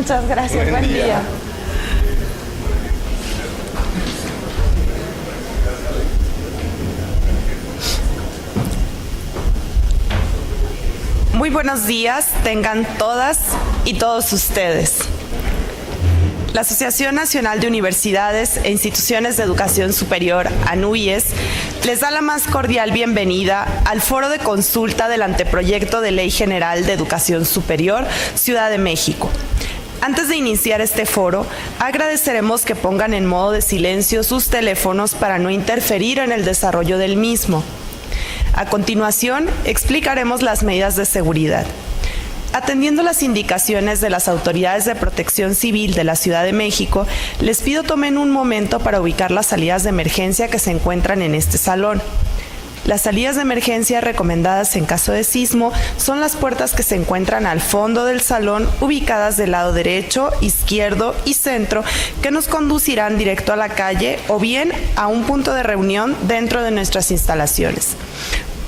Muchas gracias. Buen día. Muy buenos días tengan todas y todos ustedes. La Asociación Nacional de Universidades e Instituciones de Educación Superior, ANUYES, les da la más cordial bienvenida al foro de consulta del anteproyecto de Ley General de Educación Superior, Ciudad de México. Antes de iniciar este foro, agradeceremos que pongan en modo de silencio sus teléfonos para no interferir en el desarrollo del mismo. A continuación, explicaremos las medidas de seguridad. Atendiendo las indicaciones de las autoridades de protección civil de la Ciudad de México, les pido tomen un momento para ubicar las salidas de emergencia que se encuentran en este salón. Las salidas de emergencia recomendadas en caso de sismo son las puertas que se encuentran al fondo del salón, ubicadas del lado derecho, izquierdo y centro, que nos conducirán directo a la calle o bien a un punto de reunión dentro de nuestras instalaciones.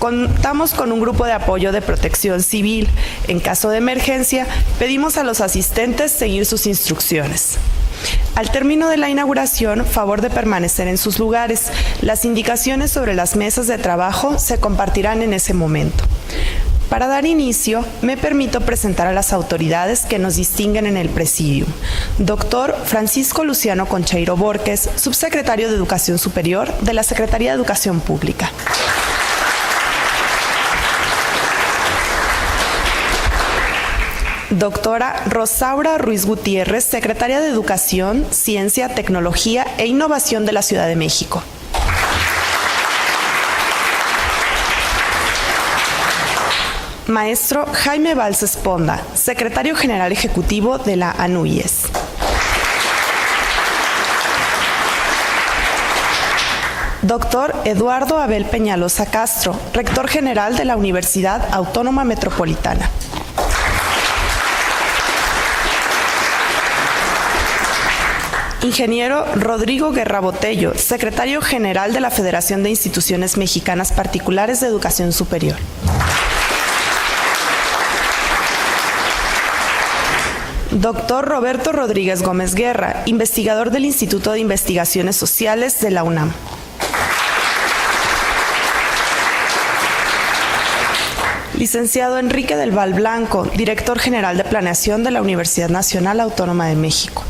Contamos con un grupo de apoyo de protección civil. En caso de emergencia, pedimos a los asistentes seguir sus instrucciones. Al término de la inauguración, favor de permanecer en sus lugares. Las indicaciones sobre las mesas de trabajo se compartirán en ese momento. Para dar inicio, me permito presentar a las autoridades que nos distinguen en el Presidium. Doctor Francisco Luciano Concheiro Borges, subsecretario de Educación Superior de la Secretaría de Educación Pública. Doctora Rosaura Ruiz Gutiérrez, secretaria de Educación, Ciencia, Tecnología e Innovación de la Ciudad de México. Maestro Jaime Valls Esponda, secretario general ejecutivo de la ANUYES. Doctor Eduardo Abel Peñalosa Castro, rector general de la Universidad Autónoma Metropolitana. Ingeniero Rodrigo Guerra Botello, secretario general de la Federación de Instituciones Mexicanas Particulares de Educación Superior. Doctor Roberto Rodríguez Gómez Guerra, investigador del Instituto de Investigaciones Sociales de la UNAM. Licenciado Enrique del Val Blanco, director general de Planeación de la Universidad Nacional Autónoma de México.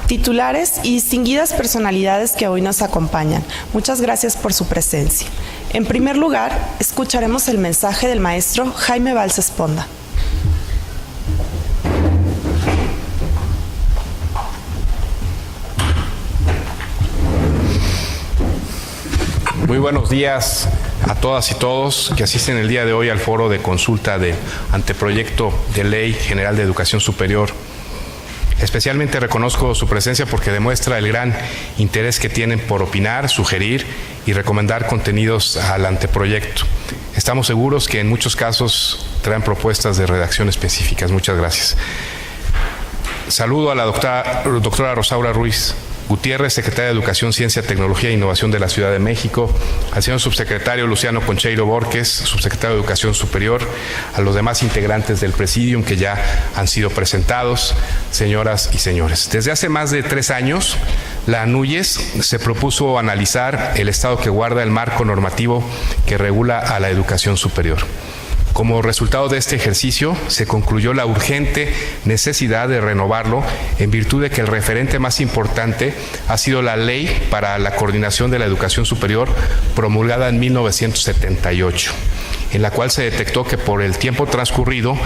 Titulares y distinguidas personalidades que hoy nos acompañan, muchas gracias por su presencia. En primer lugar, escucharemos el mensaje del maestro Jaime Valls Esponda. Muy buenos días a todas y todos que asisten el día de hoy al foro de consulta del anteproyecto de Ley General de Educación Superior. Especialmente reconozco su presencia porque demuestra el gran interés que tienen por opinar, sugerir y recomendar contenidos al anteproyecto. Estamos seguros que en muchos casos traen propuestas de redacción específicas. Muchas gracias. Saludo a la doctora Rosaura Ruiz Gutiérrez, secretaria de Educación, Ciencia, Tecnología e Innovación de la Ciudad de México, al señor subsecretario Luciano Concheiro Borges, subsecretario de Educación Superior, a los demás integrantes del Presidium que ya han sido presentados, señoras y señores. Desde hace más de 3 años, la ANUYES se propuso analizar el estado que guarda el marco normativo que regula a la educación superior. Como resultado de este ejercicio, se concluyó la urgente necesidad de renovarlo en virtud de que el referente más importante ha sido la Ley para la Coordinación de la Educación Superior, promulgada en 1978, en la cual se detectó que por el tiempo transcurrido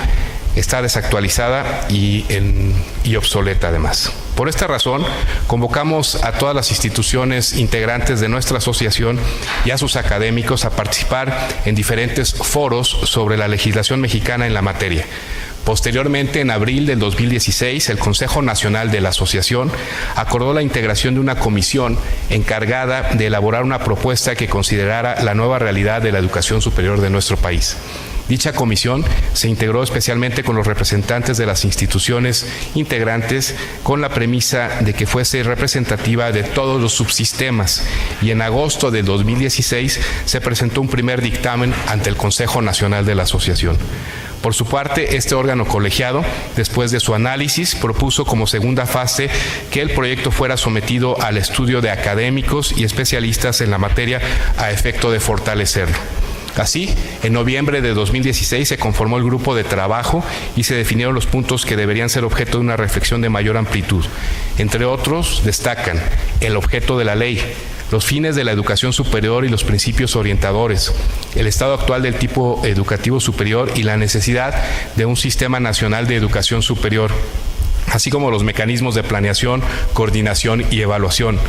está desactualizada y obsoleta además. Por esta razón, convocamos a todas las instituciones integrantes de nuestra asociación y a sus académicos a participar en diferentes foros sobre la legislación mexicana en la materia. Posteriormente, en abril del 2016, el Consejo Nacional de la Asociación acordó la integración de una comisión encargada de elaborar una propuesta que considerara la nueva realidad de la educación superior de nuestro país. Dicha comisión se integró especialmente con los representantes de las instituciones integrantes con la premisa de que fuese representativa de todos los subsistemas, y en agosto de 2016 se presentó un primer dictamen ante el Consejo Nacional de la Asociación. Por su parte, este órgano colegiado, después de su análisis, propuso como segunda fase que el proyecto fuera sometido al estudio de académicos y especialistas en la materia a efecto de fortalecerlo. Así, en noviembre de 2016 se conformó el grupo de trabajo y se definieron los puntos que deberían ser objeto de una reflexión de mayor amplitud. Entre otros, destacan el objeto de la ley, los fines de la educación superior y los principios orientadores, el estado actual del tipo educativo superior y la necesidad de un sistema nacional de educación superior, así como los mecanismos de planeación, coordinación y evaluación,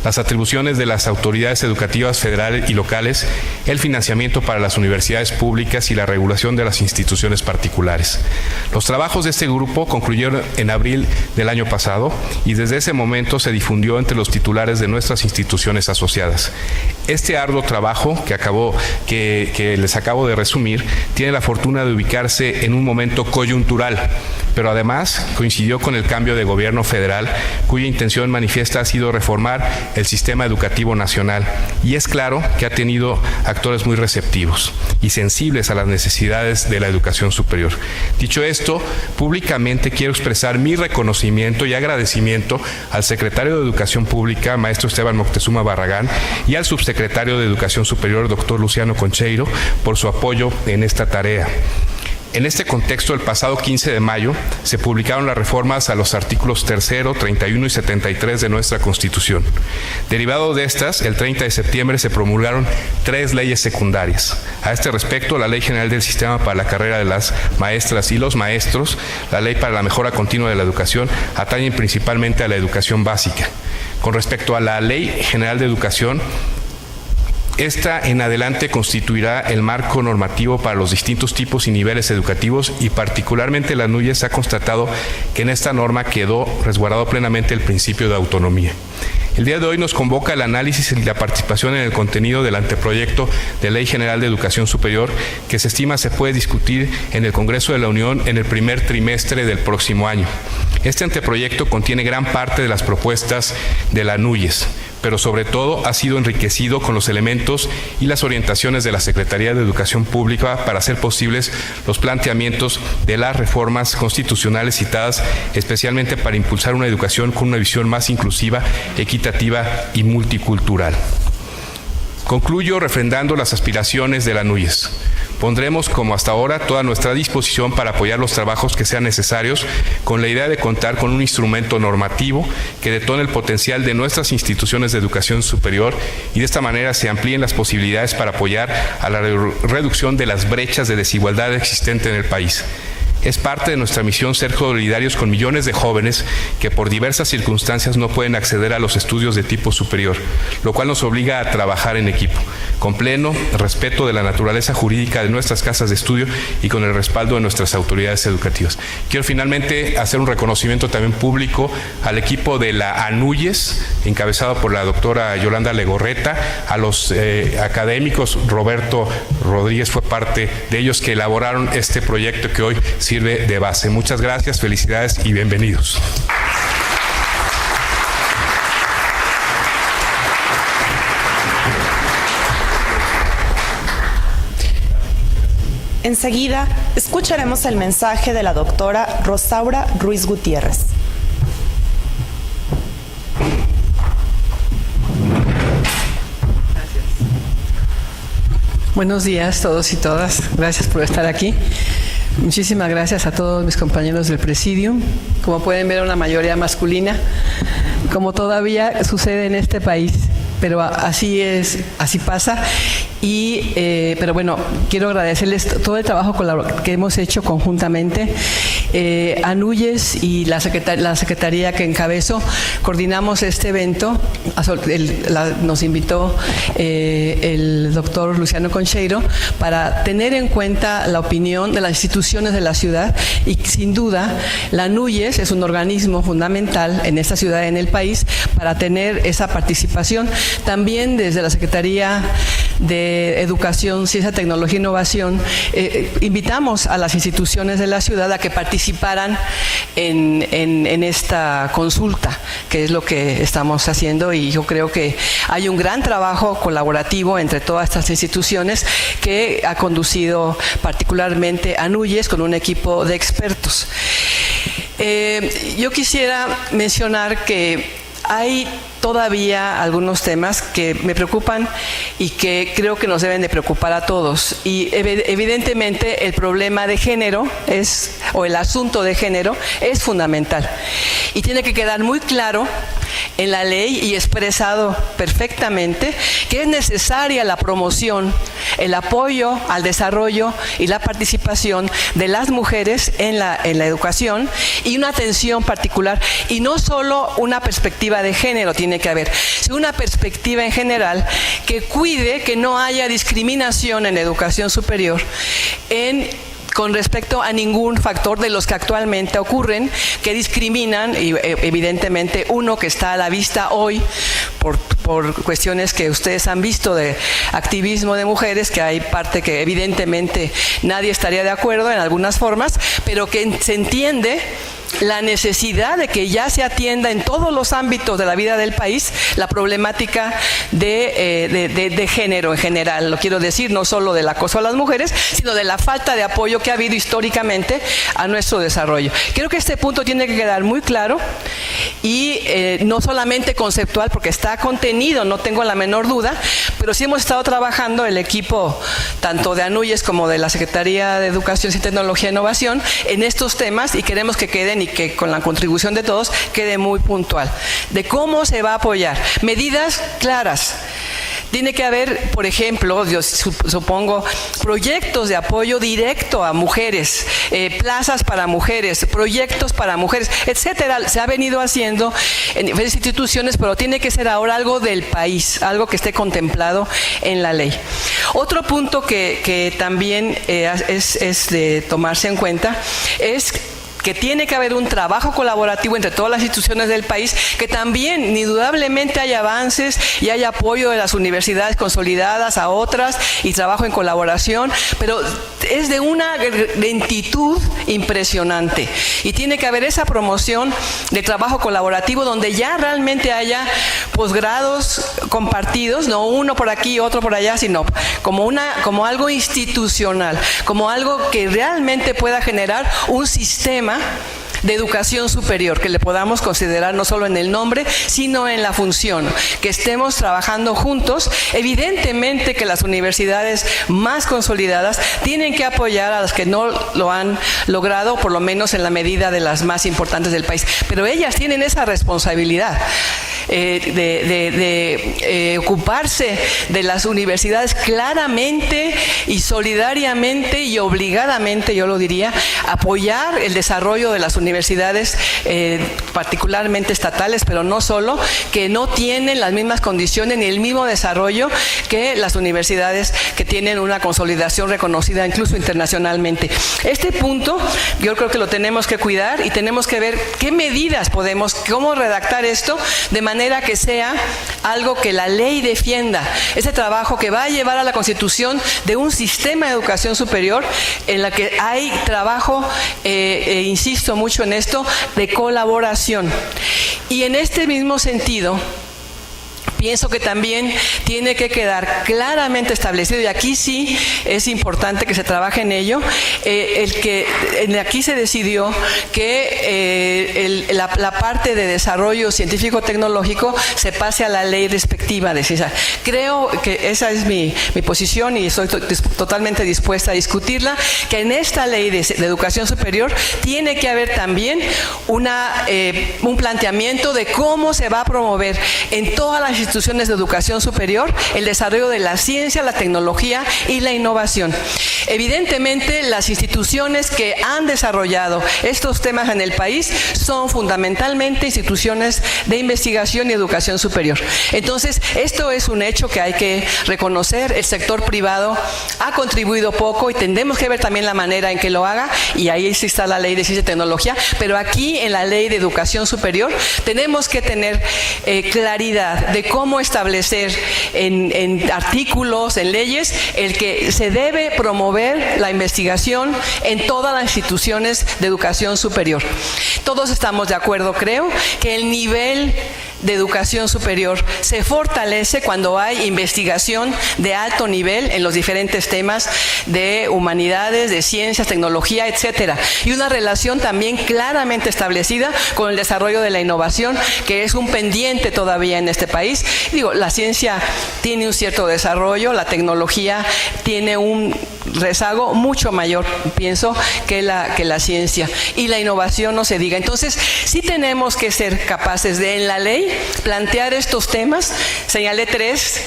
las atribuciones de las autoridades educativas federales y locales, el financiamiento para las universidades públicas y la regulación de las instituciones particulares. Los trabajos de este grupo concluyeron en abril del año pasado y desde ese momento se difundió entre los titulares de nuestras instituciones asociadas. Este arduo trabajo que les acabo de resumir tiene la fortuna de ubicarse en un momento coyuntural, pero además coincidió con el cambio de gobierno federal, cuya intención manifiesta ha sido reformar el sistema educativo nacional, y es claro que ha tenido actores muy receptivos y sensibles a las necesidades de la educación superior. Dicho esto, públicamente quiero expresar mi reconocimiento y agradecimiento al secretario de Educación Pública, maestro Esteban Moctezuma Barragán, y al subsecretario de Educación Superior, doctor Luciano Concheiro, por su apoyo en esta tarea. En este contexto, el pasado 15 de mayo se publicaron las reformas a los artículos 3, 31 y 73 de nuestra Constitución. Derivado de estas, el 30 de septiembre se promulgaron 3 leyes secundarias. A este respecto, la Ley General del Sistema para la Carrera de las Maestras y los Maestros, la Ley para la Mejora Continua de la Educación, atañen principalmente a la educación básica. Con respecto a la Ley General de Educación, esta en adelante constituirá el marco normativo para los distintos tipos y niveles educativos, y particularmente la NUYES ha constatado que en esta norma quedó resguardado plenamente el principio de autonomía. El día de hoy nos convoca el análisis y la participación en el contenido del anteproyecto de Ley General de Educación Superior, que se estima se puede discutir en el Congreso de la Unión en el primer trimestre del próximo año. Este anteproyecto contiene gran parte de las propuestas de la NUYES, pero sobre todo ha sido enriquecido con los elementos y las orientaciones de la Secretaría de Educación Pública para hacer posibles los planteamientos de las reformas constitucionales citadas, especialmente para impulsar una educación con una visión más inclusiva, equitativa y multicultural. Concluyo refrendando las aspiraciones de la NUYES. Pondremos, como hasta ahora, toda nuestra disposición para apoyar los trabajos que sean necesarios, con la idea de contar con un instrumento normativo que detone el potencial de nuestras instituciones de educación superior y de esta manera se amplíen las posibilidades para apoyar a la reducción de las brechas de desigualdad existente en el país. Es parte de nuestra misión ser solidarios con millones de jóvenes que por diversas circunstancias no pueden acceder a los estudios de tipo superior, lo cual nos obliga a trabajar en equipo, con pleno respeto de la naturaleza jurídica de nuestras casas de estudio y con el respaldo de nuestras autoridades educativas. Quiero finalmente hacer un reconocimiento también público al equipo de la ANUYES, encabezado por la doctora Yolanda Legorreta, a los académicos. Roberto Rodríguez fue parte de ellos que elaboraron este proyecto que hoy sirve de base. Muchas gracias, felicidades y bienvenidos. Enseguida, escucharemos el mensaje de la doctora Rosaura Ruiz Gutiérrez. Buenos días todos y todas. Gracias por estar aquí. Muchísimas gracias a todos mis compañeros del Presidium. Como pueden ver, una mayoría masculina, como todavía sucede en este país, pero así es, así pasa. Pero bueno, quiero agradecerles todo el trabajo que hemos hecho conjuntamente. A NUYES y la Secretaría que encabezo, coordinamos este evento. Nos invitó el doctor Luciano Concheiro para tener en cuenta la opinión de las instituciones de la ciudad, y sin duda la NUYES es un organismo fundamental en esta ciudad y en el país para tener esa participación. También desde la Secretaría de Educación, Ciencia, Tecnología e Innovación, invitamos a las instituciones de la ciudad a que participaran en esta consulta, que es lo que estamos haciendo, y yo creo que hay un gran trabajo colaborativo entre todas estas instituciones que ha conducido particularmente a NUYES con un equipo de expertos. Yo quisiera mencionar que hay todavía algunos temas que me preocupan y que creo que nos deben de preocupar a todos. Y evidentemente el problema de género o el asunto de género es fundamental. Y tiene que quedar muy claro en la ley y expresado perfectamente que es necesaria la promoción, el apoyo al desarrollo y la participación de las mujeres en la educación, y una atención particular, y no solo una perspectiva de género tiene que haber, sino una perspectiva en general que cuide que no haya discriminación en la educación superior con respecto a ningún factor de los que actualmente ocurren, que discriminan, y evidentemente uno que está a la vista hoy por cuestiones que ustedes han visto de activismo de mujeres, que hay parte que evidentemente nadie estaría de acuerdo en algunas formas, pero que se entiende la necesidad de que ya se atienda en todos los ámbitos de la vida del país la problemática de género en general. Lo quiero decir, no solo del acoso a las mujeres, sino de la falta de apoyo que ha habido históricamente a nuestro desarrollo. Creo que este punto tiene que quedar muy claro y no solamente conceptual, porque está contenido, no tengo la menor duda, pero sí hemos estado trabajando el equipo tanto de ANUYES como de la Secretaría de Educación, Ciencia, Tecnología e Innovación en estos temas, y queremos que queden y que con la contribución de todos quede muy puntual de cómo se va a apoyar. Medidas claras. Tiene que haber, por ejemplo, yo supongo, proyectos de apoyo directo a mujeres, plazas para mujeres, proyectos para mujeres, etcétera. Se ha venido haciendo en diferentes instituciones, pero tiene que ser ahora algo del país, algo que esté contemplado en la ley. Otro punto que también es de tomarse en cuenta es que tiene que haber un trabajo colaborativo entre todas las instituciones del país, que también indudablemente hay avances y hay apoyo de las universidades consolidadas a otras y trabajo en colaboración, pero es de una lentitud impresionante, y tiene que haber esa promoción de trabajo colaborativo donde ya realmente haya posgrados compartidos, no uno por aquí, otro por allá, sino como algo institucional, como algo que realmente pueda generar un sistema de educación superior que le podamos considerar no solo en el nombre, sino en la función, que estemos trabajando juntos. Evidentemente que las universidades más consolidadas tienen que apoyar a las que no lo han logrado, por lo menos en la medida de las más importantes del país, pero ellas tienen esa responsabilidad de ocuparse de las universidades claramente y solidariamente y obligadamente, yo lo diría, apoyar el desarrollo de las universidades, particularmente estatales, pero no solo, que no tienen las mismas condiciones ni el mismo desarrollo que las universidades que tienen una consolidación reconocida incluso internacionalmente. Este punto yo creo que lo tenemos que cuidar y tenemos que ver qué medidas cómo redactar esto de manera que sea algo que la ley defienda, ese trabajo que va a llevar a la constitución de un sistema de educación superior en la que hay trabajo, insisto mucho en esto, de colaboración. Y en este mismo sentido, pienso que también tiene que quedar claramente establecido, y aquí sí es importante que se trabaje en ello, aquí se decidió que la parte de desarrollo científico-tecnológico se pase a la ley respectiva de ciencia. Creo que esa es mi posición y estoy totalmente dispuesta a discutirla, que en esta ley de educación superior tiene que haber también un planteamiento de cómo se va a promover en todas las instituciones de educación superior el desarrollo de la ciencia, la tecnología y la innovación. Evidentemente, las instituciones que han desarrollado estos temas en el país son fundamentalmente instituciones de investigación y educación superior. Entonces, esto es un hecho que hay que reconocer. El sector privado ha contribuido poco y tendremos que ver también la manera en que lo haga, y ahí sí está la ley de ciencia y tecnología, pero aquí en la ley de educación superior tenemos que tener claridad de cómo cómo establecer en artículos, en leyes, el que se debe promover la investigación en todas las instituciones de educación superior. Todos estamos de acuerdo, creo, que el nivel de educación superior se fortalece cuando hay investigación de alto nivel en los diferentes temas de humanidades, de ciencias, tecnología, etcétera, y una relación también claramente establecida con el desarrollo de la innovación, que es un pendiente todavía en este país. Digo, la ciencia tiene un cierto desarrollo, la tecnología tiene un rezago mucho mayor, pienso, que la ciencia, y la innovación no se diga. Entonces, sí tenemos que ser capaces de, en la ley, plantear estos temas. Señalé 3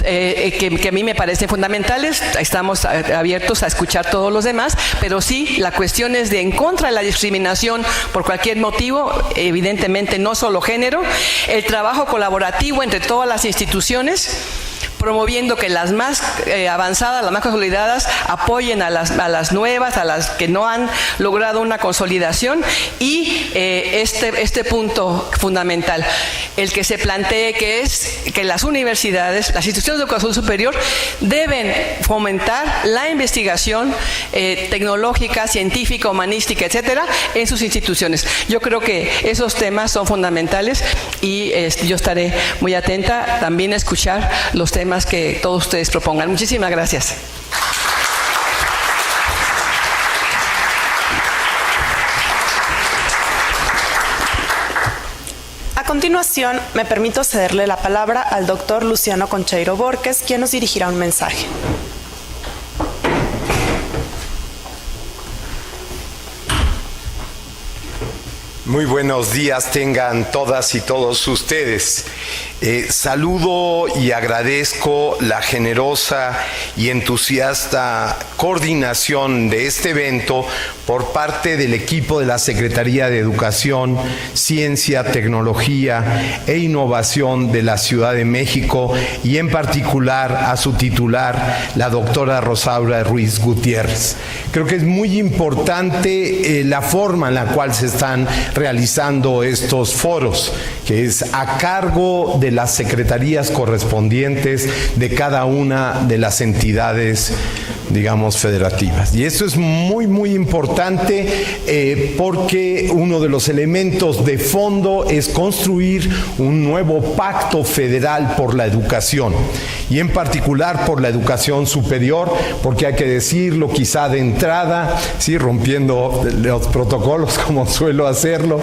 que a mí me parecen fundamentales. Estamos abiertos a escuchar todos los demás, pero sí, la cuestión es de en contra de la discriminación por cualquier motivo, evidentemente no solo género, el trabajo colaborativo entre todas las instituciones, promoviendo que las más avanzadas, las más consolidadas, apoyen a las nuevas, a las que no han logrado una consolidación, y este punto fundamental, el que se plantee, que es que las universidades, las instituciones de educación superior deben fomentar la investigación tecnológica, científica, humanística, etcétera, en sus instituciones. Yo creo que esos temas son fundamentales, y yo estaré muy atenta también a escuchar los temas que todos ustedes propongan. Muchísimas gracias. A continuación, me permito cederle la palabra al doctor Luciano Concheiro Borges, quien nos dirigirá un mensaje. Muy buenos días tengan todas y todos ustedes. Saludo y agradezco la generosa y entusiasta coordinación de este evento por parte del equipo de la Secretaría de Educación, Ciencia, Tecnología e Innovación de la Ciudad de México, y en particular a su titular, la doctora Rosaura Ruiz Gutiérrez. Creo que es muy importante la forma en la cual se están realizando estos foros, que es a cargo de las secretarías correspondientes de cada una de las entidades, digamos, federativas. Y esto es muy, muy importante porque uno de los elementos de fondo es construir un nuevo pacto federal por la educación, y en particular por la educación superior, porque hay que decirlo quizá de entrada, sí, rompiendo los protocolos como suelo hacerlo,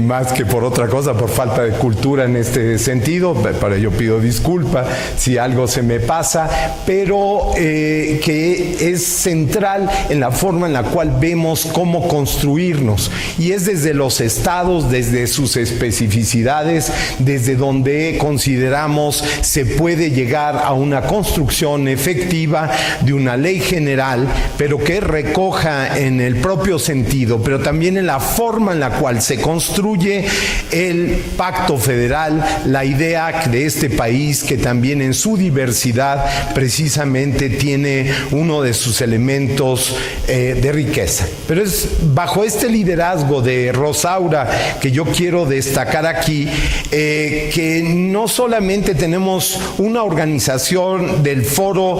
más que por otra cosa, por falta de cultura en este sentido. Para ello pido disculpa si algo se me pasa, pero que es central en la forma en la cual vemos cómo construirnos, y es desde los estados, desde sus especificidades, desde donde consideramos se puede llegar a una construcción efectiva de una ley general, pero que recoja en el propio sentido, pero también en la forma en la cual se construye el pacto federal, la idea de este país, que también en su diversidad precisamente tiene uno de sus elementos de riqueza. Pero es bajo este liderazgo de Rosaura que yo quiero destacar aquí que no solamente tenemos una organización del foro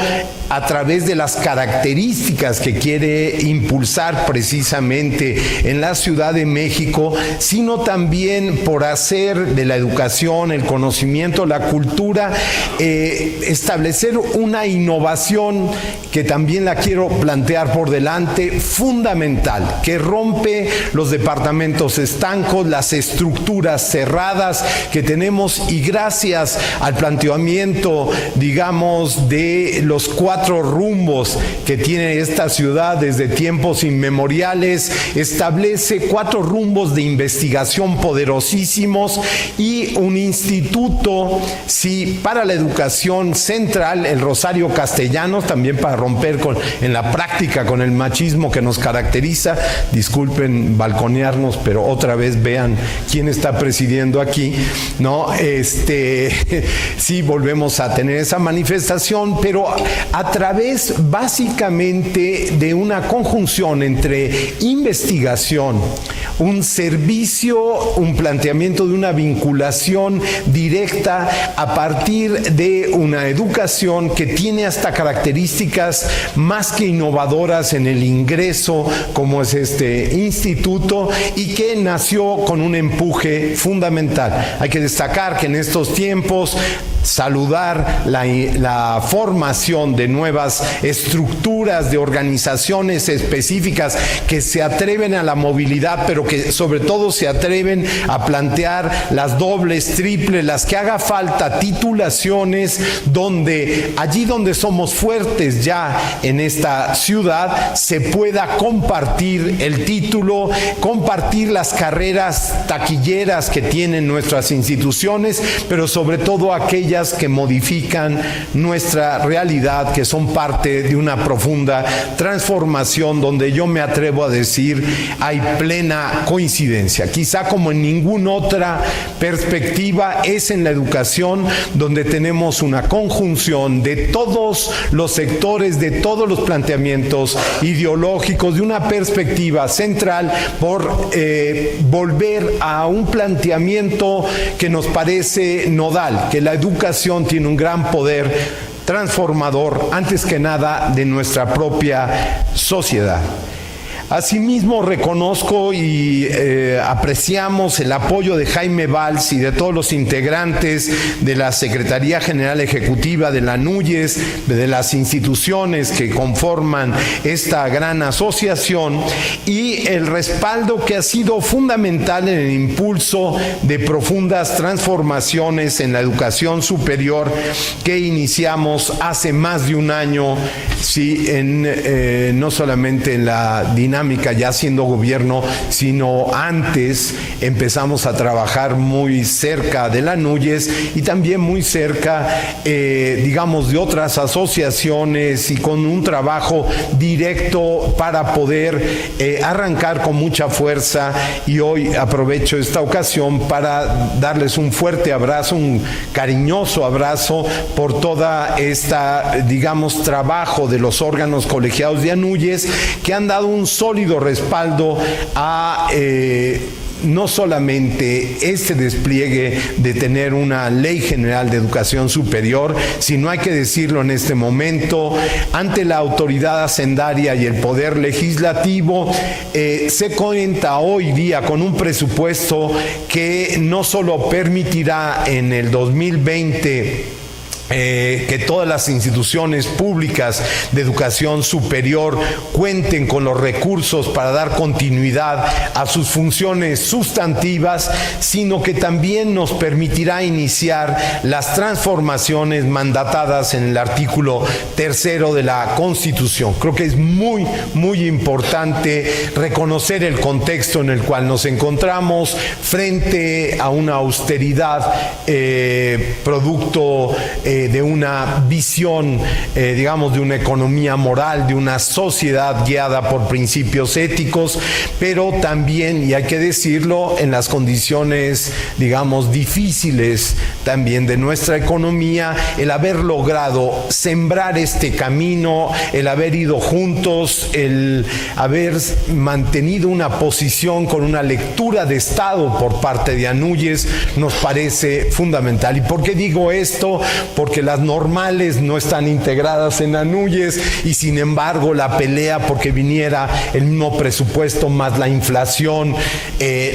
a través de las características que quiere impulsar precisamente en la Ciudad de México, sino también por hacer de la educación, el conocimiento, la cultura, establecer una innovación que también la quiero plantear por delante, fundamental, que rompe los departamentos estancos, las estructuras cerradas que tenemos, y gracias al planteamiento, digamos, de los 4 rumbos que tiene esta ciudad desde tiempos inmemoriales, establece 4 rumbos de investigación poderosísimos y un instituto, sí, para la educación central, el Rosario Castellanos, también para romper en la práctica con el machismo que nos caracteriza. Disculpen balconearnos, pero otra vez vean quién está presidiendo aquí, ¿no? Sí, volvemos a tener esa manifestación, pero a través básicamente de una conjunción entre investigación, un servicio, un planteamiento de una vinculación directa a partir de una educación que tiene hasta características más que innovadoras en el ingreso, como es este instituto, y que nació con un empuje fundamental. Hay que destacar que en estos tiempos saludar la formación de nuevas estructuras de organizaciones específicas que se atreven a la movilidad, pero que sobre todo se atreven a plantear las dobles, triples, las que haga falta, titulaciones, donde allí donde somos fuertes ya en esta ciudad se pueda compartir el título, compartir las carreras taquilleras que tienen nuestras instituciones, pero sobre todo aquellas que modifican nuestra realidad, que son parte de una profunda transformación donde yo me atrevo a decir hay plena coincidencia. Quizá como en ninguna otra perspectiva es en la educación donde tenemos una conjunción de todos los sectores, de todos los planteamientos ideológicos, de una perspectiva central por volver a un planteamiento que nos parece nodal, que la educación tiene un gran poder transformador, antes que nada, de nuestra propia sociedad. Asimismo, reconozco y apreciamos el apoyo de Jaime Valls y de todos los integrantes de la Secretaría General Ejecutiva de la NUYES, de las instituciones que conforman esta gran asociación, y el respaldo que ha sido fundamental en el impulso de profundas transformaciones en la educación superior que iniciamos hace más de un año, sí, no solamente en la dinámica ya siendo gobierno, sino antes empezamos a trabajar muy cerca de la NUYES y también muy cerca, digamos, de otras asociaciones, y con un trabajo directo para poder arrancar con mucha fuerza. Y hoy aprovecho esta ocasión para darles un fuerte abrazo, un cariñoso abrazo por toda esta, digamos, trabajo de los órganos colegiados de ANUYES, que han dado un sólido respaldo a no solamente este despliegue de tener una ley general de educación superior, sino, hay que decirlo en este momento, ante la autoridad hacendaria y el poder legislativo, se cuenta hoy día con un presupuesto que no solo permitirá en el 2020 que todas las instituciones públicas de educación superior cuenten con los recursos para dar continuidad a sus funciones sustantivas, sino que también nos permitirá iniciar las transformaciones mandatadas en el artículo 3 de la Constitución. Creo que es muy, muy importante reconocer el contexto en el cual nos encontramos frente a una austeridad producto de una visión, digamos, de una economía moral, de una sociedad guiada por principios éticos, pero también, y hay que decirlo, en las condiciones, digamos, difíciles también de nuestra economía, el haber logrado sembrar este camino, el haber ido juntos, el haber mantenido una posición con una lectura de Estado por parte de ANUYES, nos parece fundamental. ¿Y por qué digo esto? Porque las normales no están integradas en ANUYES, y sin embargo la pelea porque viniera el mismo presupuesto más la inflación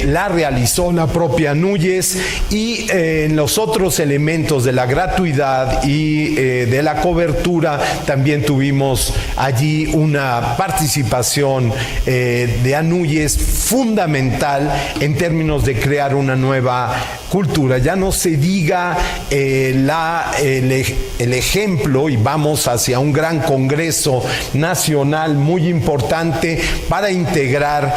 la realizó la propia ANUYES, y en los otros elementos de la gratuidad y de la cobertura también tuvimos allí una participación de ANUYES fundamental en términos de crear una nueva cultura. Ya no se diga el ejemplo, y vamos hacia un gran congreso nacional muy importante para integrar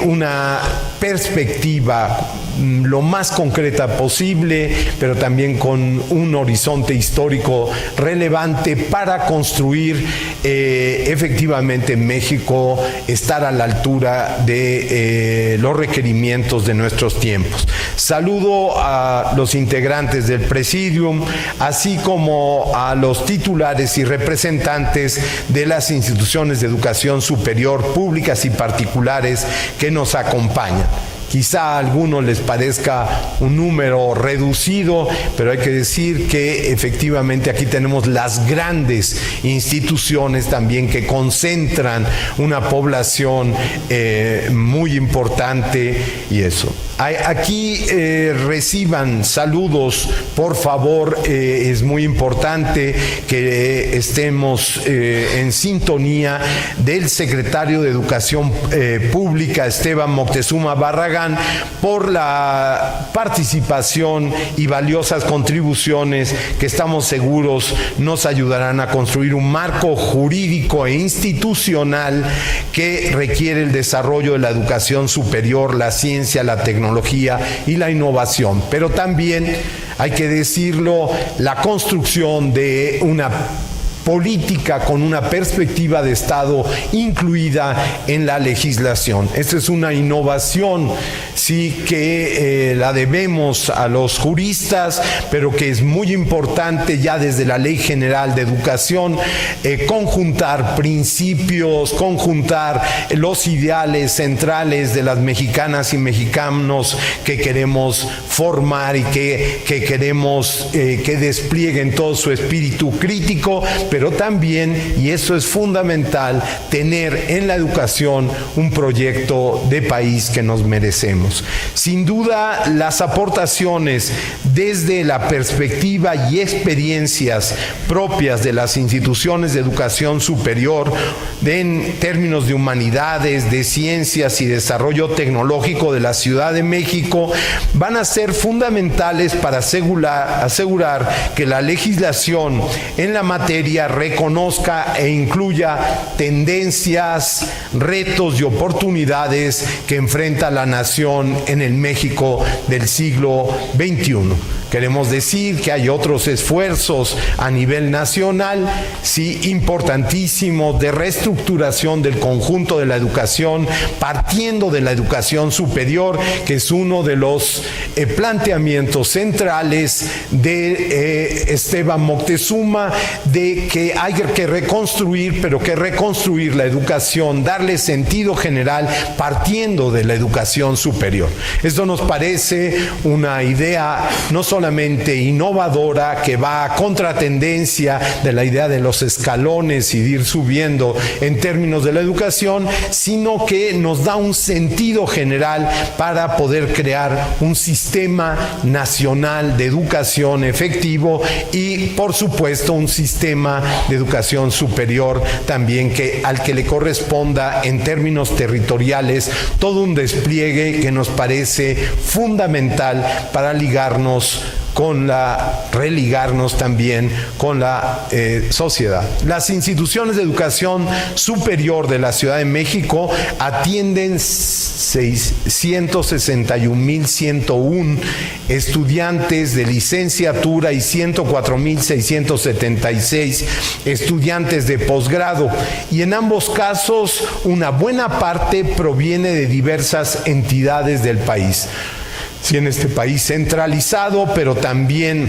una perspectiva lo más concreta posible, pero también con un horizonte histórico relevante para construir efectivamente en México, estar a la altura de los requerimientos de nuestros tiempos. Saludo a los integrantes del Presidium, así así como a los titulares y representantes de las instituciones de educación superior públicas y particulares que nos acompañan. Quizá a algunos les parezca un número reducido, pero hay que decir que efectivamente aquí tenemos las grandes instituciones también que concentran una población muy importante y eso. Aquí reciban saludos, por favor, es muy importante que estemos en sintonía del secretario de Educación Pública, Esteban Moctezuma Barragán, por la participación y valiosas contribuciones que estamos seguros nos ayudarán a construir un marco jurídico e institucional que requiere el desarrollo de la educación superior, la ciencia, la tecnología y la innovación, pero también, hay que decirlo, la construcción de una política con una perspectiva de Estado incluida en la legislación. Esta es una innovación, sí, que la debemos a los juristas, pero que es muy importante ya desde la Ley General de Educación, conjuntar principios, conjuntar los ideales centrales de las mexicanas y mexicanos que queremos formar y que queremos que desplieguen todo su espíritu crítico, pero también, y eso es fundamental, tener en la educación un proyecto de país que nos merecemos. Sin duda, las aportaciones desde la perspectiva y experiencias propias de las instituciones de educación superior, en términos de humanidades, de ciencias y desarrollo tecnológico de la Ciudad de México, van a ser fundamentales para asegurar que la legislación en la materia reconozca e incluya tendencias, retos y oportunidades que enfrenta la nación en el México del siglo XXI. Queremos decir que hay otros esfuerzos a nivel nacional, sí, importantísimos, de reestructuración del conjunto de la educación, partiendo de la educación superior, que es uno de los planteamientos centrales de Esteban Moctezuma, de que hay que reconstruir, pero que reconstruir la educación, darle sentido general partiendo de la educación superior. Esto nos parece una idea no solamente innovadora, que va a contratendencia de la idea de los escalones y de ir subiendo en términos de la educación, sino que nos da un sentido general para poder crear un sistema nacional de educación efectivo y, por supuesto, un sistema de educación superior también al que le corresponda en términos territoriales todo un despliegue que nos parece fundamental para religarnos también con la sociedad. Las instituciones de educación superior de la Ciudad de México atienden 661,101 estudiantes de licenciatura y 104,676 estudiantes de posgrado, y en ambos casos una buena parte proviene de diversas entidades del país. Sí, en este país centralizado, pero también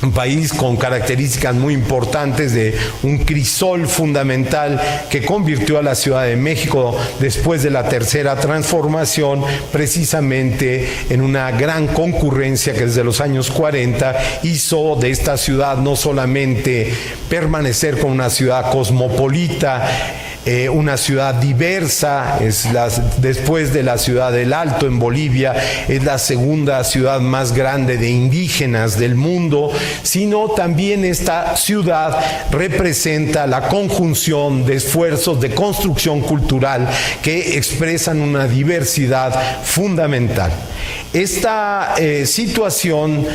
un país con características muy importantes de un crisol fundamental que convirtió a la Ciudad de México después de la tercera transformación precisamente en una gran concurrencia que desde los años 40 hizo de esta ciudad no solamente permanecer como una ciudad cosmopolita, una ciudad diversa, después de la ciudad del Alto en Bolivia, es la segunda ciudad más grande de indígenas del mundo, sino también esta ciudad representa la conjunción de esfuerzos de construcción cultural que expresan una diversidad fundamental. Esta situación,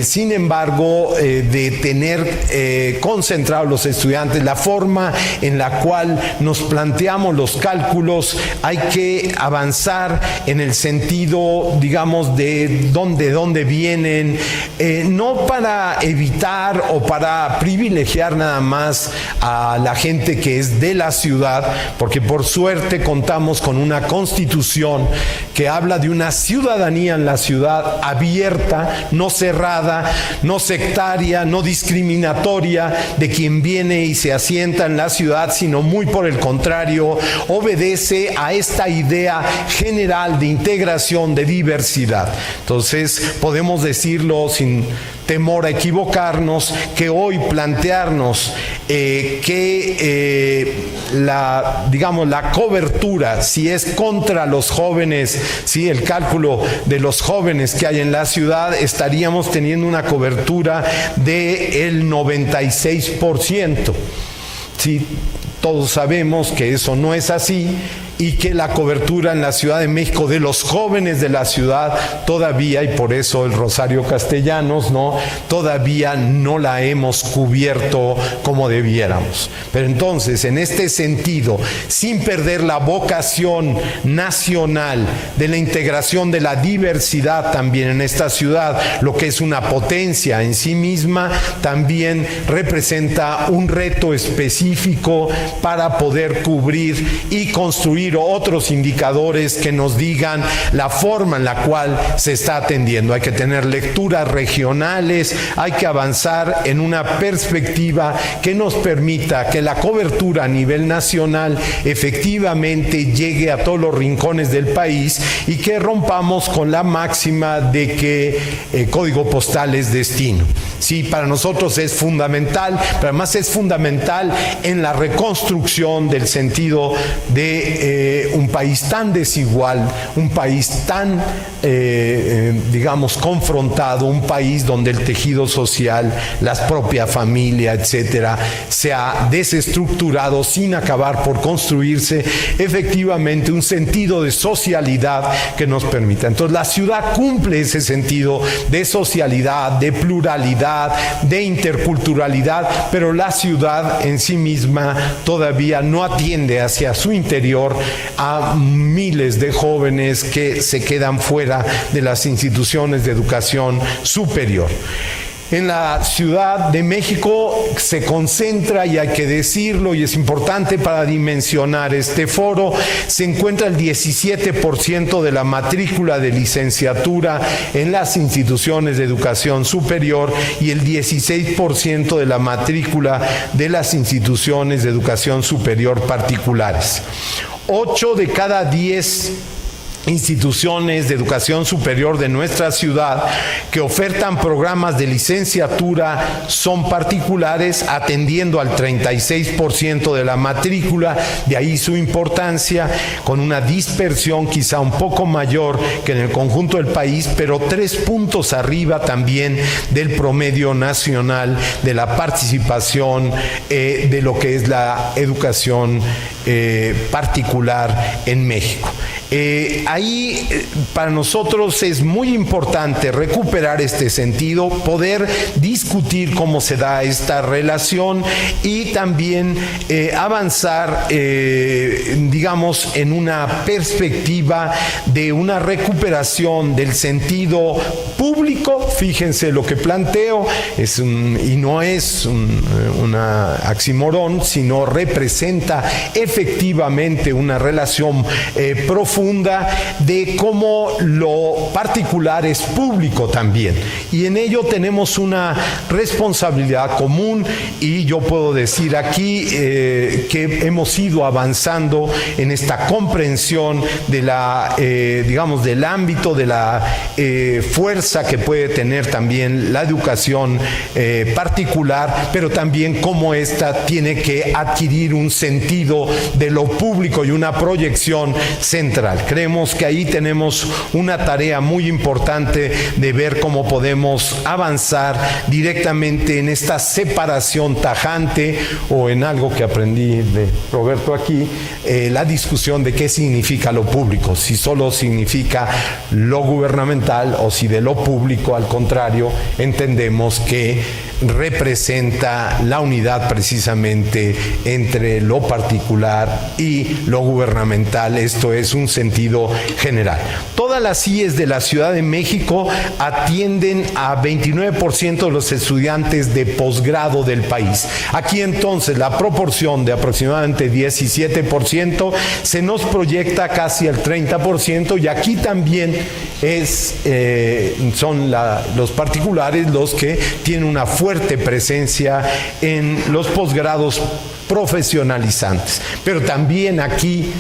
sin embargo, de tener concentrados los estudiantes, la forma en la cual nos planteamos los cálculos, hay que avanzar en el sentido, digamos, de dónde vienen, no para evitar o para privilegiar nada más a la gente que es de la ciudad, porque por suerte contamos con una constitución que habla de una ciudadanía en la ciudad abierta, no cerrada, no sectaria, no discriminatoria de quien viene y se asienta en la ciudad, sino muy por el contrario, obedece a esta idea general de integración, de diversidad. Entonces, podemos decirlo sin temor a equivocarnos, que hoy plantearnos la cobertura, si es contra los jóvenes, si el cálculo de los jóvenes que hay en la ciudad, estaríamos teniendo una cobertura del 96%. Sí, todos sabemos que eso no es así y que la cobertura en la Ciudad de México de los jóvenes de la ciudad todavía, y por eso el Rosario Castellanos, todavía no la hemos cubierto como debiéramos. Pero entonces, en este sentido, sin perder la vocación nacional de la integración de la diversidad también en esta ciudad, lo que es una potencia en sí misma, también representa un reto específico para poder cubrir y construir otros indicadores que nos digan la forma en la cual se está atendiendo. Hay que tener lecturas regionales, hay que avanzar en una perspectiva que nos permita que la cobertura a nivel nacional efectivamente llegue a todos los rincones del país y que rompamos con la máxima de que código postal es destino. Sí, para nosotros es fundamental, pero además es fundamental en la reconstrucción del sentido de un país tan desigual, un país tan, confrontado, un país donde el tejido social, la propia familia, etcétera, se ha desestructurado sin acabar por construirse efectivamente un sentido de socialidad que nos permita. Entonces, la ciudad cumple ese sentido de socialidad, de pluralidad, de interculturalidad, pero la ciudad en sí misma todavía no atiende hacia su interior a miles de jóvenes que se quedan fuera de las instituciones de educación superior. En la Ciudad de México se concentra, y hay que decirlo, y es importante para dimensionar este foro, se encuentra el 17% de la matrícula de licenciatura en las instituciones de educación superior y el 16% de la matrícula de las instituciones de educación superior particulares. 8 de cada 10 instituciones de educación superior de nuestra ciudad que ofertan programas de licenciatura son particulares, atendiendo al 36% de la matrícula, de ahí su importancia, con una dispersión quizá un poco mayor que en el conjunto del país, pero 3 puntos arriba también del promedio nacional de la participación de lo que es la educación particular en México. Ahí para nosotros es muy importante recuperar este sentido, poder discutir cómo se da esta relación y también avanzar, en una perspectiva de una recuperación del sentido público. Fíjense lo que planteo, y no es una oxímoron, sino representa efectivamente una relación profunda de cómo lo particular es público también, y en ello tenemos una responsabilidad común, y yo puedo decir aquí que hemos ido avanzando en esta comprensión de la del ámbito de la fuerza que puede tener también la educación particular, pero también cómo ésta tiene que adquirir un sentido de lo público y una proyección central. integral. Creemos que ahí tenemos una tarea muy importante de ver cómo podemos avanzar directamente en esta separación tajante, o en algo que aprendí de Roberto aquí, la discusión de qué significa lo público, si solo significa lo gubernamental o si de lo público, al contrario, entendemos que representa la unidad precisamente entre lo particular y lo gubernamental. Esto es un sentido general. Todas las IES de la Ciudad de México atienden a 29% de los estudiantes de posgrado del país. Aquí entonces la proporción de aproximadamente 17% se nos proyecta casi al 30%, y aquí también son los particulares los que tienen una fuerte presencia en los posgrados profesionalizantes. Pero también aquí,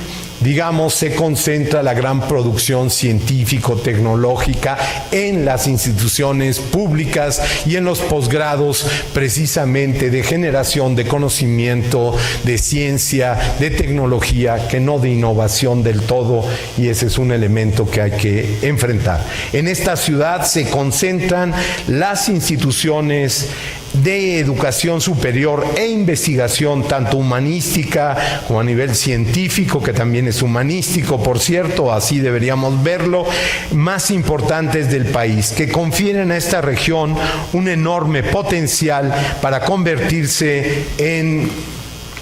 digamos, se concentra la gran producción científico-tecnológica en las instituciones públicas y en los posgrados precisamente de generación de conocimiento, de ciencia, de tecnología, que no de innovación del todo, y ese es un elemento que hay que enfrentar. En esta ciudad se concentran las instituciones de educación superior e investigación, tanto humanística como a nivel científico, que también es humanístico, por cierto, así deberíamos verlo, más importantes del país, que confieren a esta región un enorme potencial para convertirse en,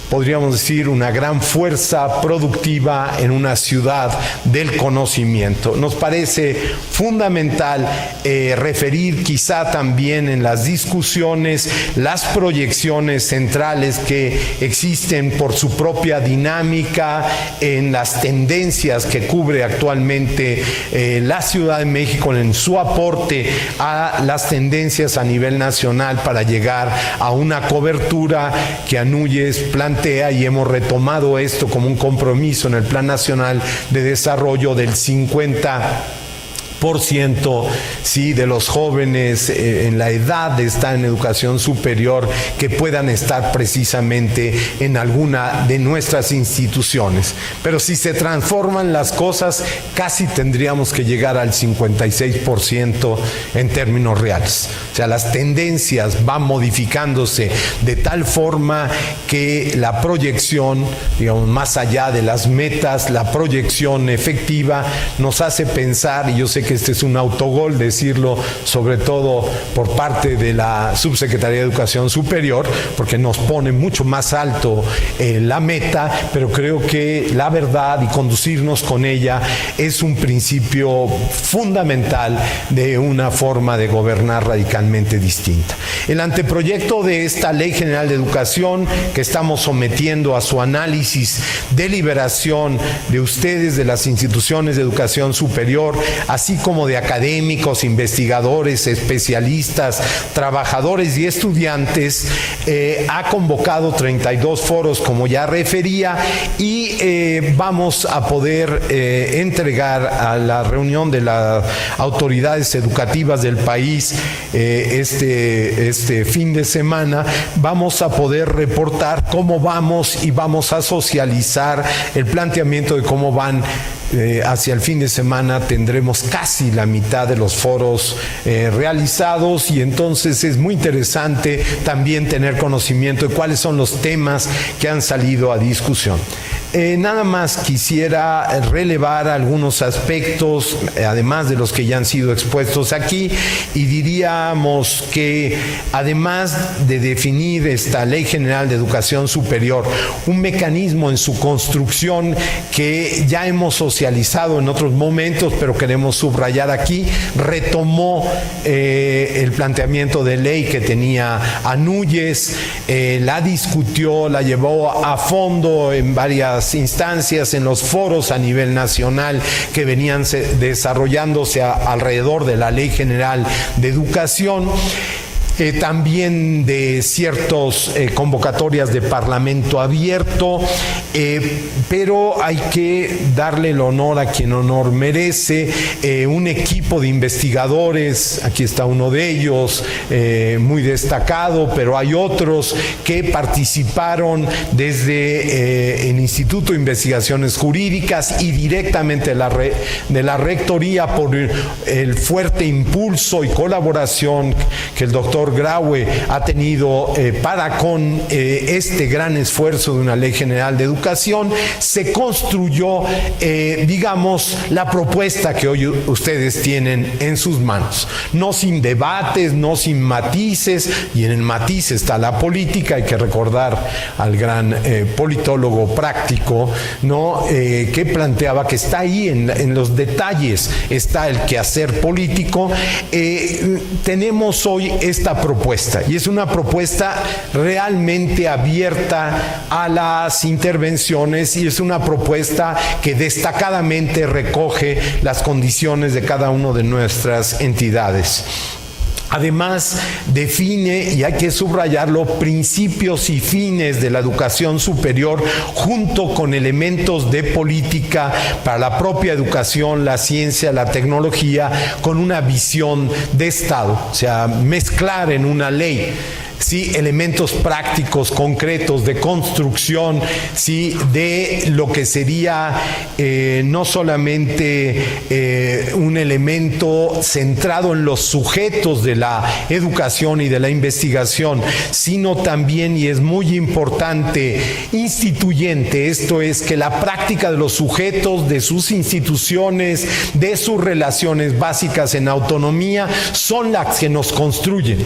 podríamos decir, una gran fuerza productiva en una ciudad del conocimiento. Nos parece fundamental referir quizá también en las discusiones las proyecciones centrales que existen por su propia dinámica en las tendencias que cubre actualmente la Ciudad de México, en su aporte a las tendencias a nivel nacional para llegar a una cobertura que Anúyes plantea, y hemos retomado esto como un compromiso en el Plan Nacional de Desarrollo del 50%, sí, de los jóvenes en la edad de estar en educación superior que puedan estar precisamente en alguna de nuestras instituciones. Pero si se transforman las cosas, casi tendríamos que llegar al 56% en términos reales. O sea, las tendencias van modificándose de tal forma que la proyección, digamos, más allá de las metas, la proyección efectiva nos hace pensar, y yo sé que este es un autogol decirlo, sobre todo por parte de la Subsecretaría de Educación Superior, porque nos pone mucho más alto la meta, pero creo que la verdad y conducirnos con ella es un principio fundamental de una forma de gobernar radicalmente distinta. El anteproyecto de esta Ley General de Educación que estamos sometiendo a su análisis, deliberación de ustedes, de las instituciones de educación superior, así como de académicos, investigadores, especialistas, trabajadores y estudiantes, ha convocado 32 foros, como ya refería, y vamos a poder entregar a la reunión de las autoridades educativas del país este fin de semana. Vamos a poder reportar cómo vamos y vamos a socializar el planteamiento de cómo van. Hacia el fin de semana tendremos casi la mitad de los foros realizados, y entonces es muy interesante también tener conocimiento de cuáles son los temas que han salido a discusión. Nada más quisiera relevar algunos aspectos, además de los que ya han sido expuestos aquí, y diríamos que además de definir esta Ley General de Educación Superior, un mecanismo en su construcción que ya hemos socializado en otros momentos, pero queremos subrayar aquí, retomó el planteamiento de ley que tenía Anúyes, la discutió, la llevó a fondo en varias instancias, en los foros a nivel nacional que venían desarrollándose alrededor de la Ley General de Educación. también de ciertas convocatorias de Parlamento abierto, pero hay que darle el honor a quien honor merece. Un equipo de investigadores, aquí está uno de ellos, muy destacado, pero hay otros que participaron desde el Instituto de Investigaciones Jurídicas y directamente de la Rectoría por el fuerte impulso y colaboración que el doctor Graue ha tenido para con este gran esfuerzo de una Ley General de Educación. Se construyó, digamos, la propuesta que hoy ustedes tienen en sus manos. No sin debates, no sin matices, y en el matiz está la política. Hay que recordar al gran politólogo práctico, ¿no? Que planteaba que está ahí en los detalles, está el quehacer político. Tenemos hoy esta propuesta, y es una propuesta realmente abierta a las intervenciones, y es una propuesta que destacadamente recoge las condiciones de cada una de nuestras entidades. Además, define, y hay que subrayarlo, principios y fines de la educación superior junto con elementos de política para la propia educación, la ciencia, la tecnología, con una visión de Estado. O sea, mezclar en una ley, sí, elementos prácticos, concretos, de construcción, sí, de lo que sería no solamente un elemento centrado en los sujetos de la educación y de la investigación, sino también, y es muy importante, instituyente. Esto es, que la práctica de los sujetos, de sus instituciones, de sus relaciones básicas en autonomía, son las que nos construyen.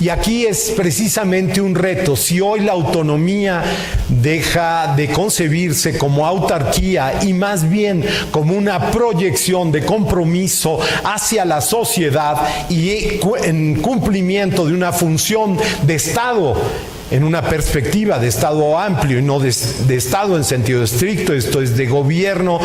Y aquí es precisamente un reto. Si hoy la autonomía deja de concebirse como autarquía y más bien como una proyección de compromiso hacia la sociedad y en cumplimiento de una función de Estado, en una perspectiva de Estado amplio y no de Estado en sentido estricto, esto es de gobierno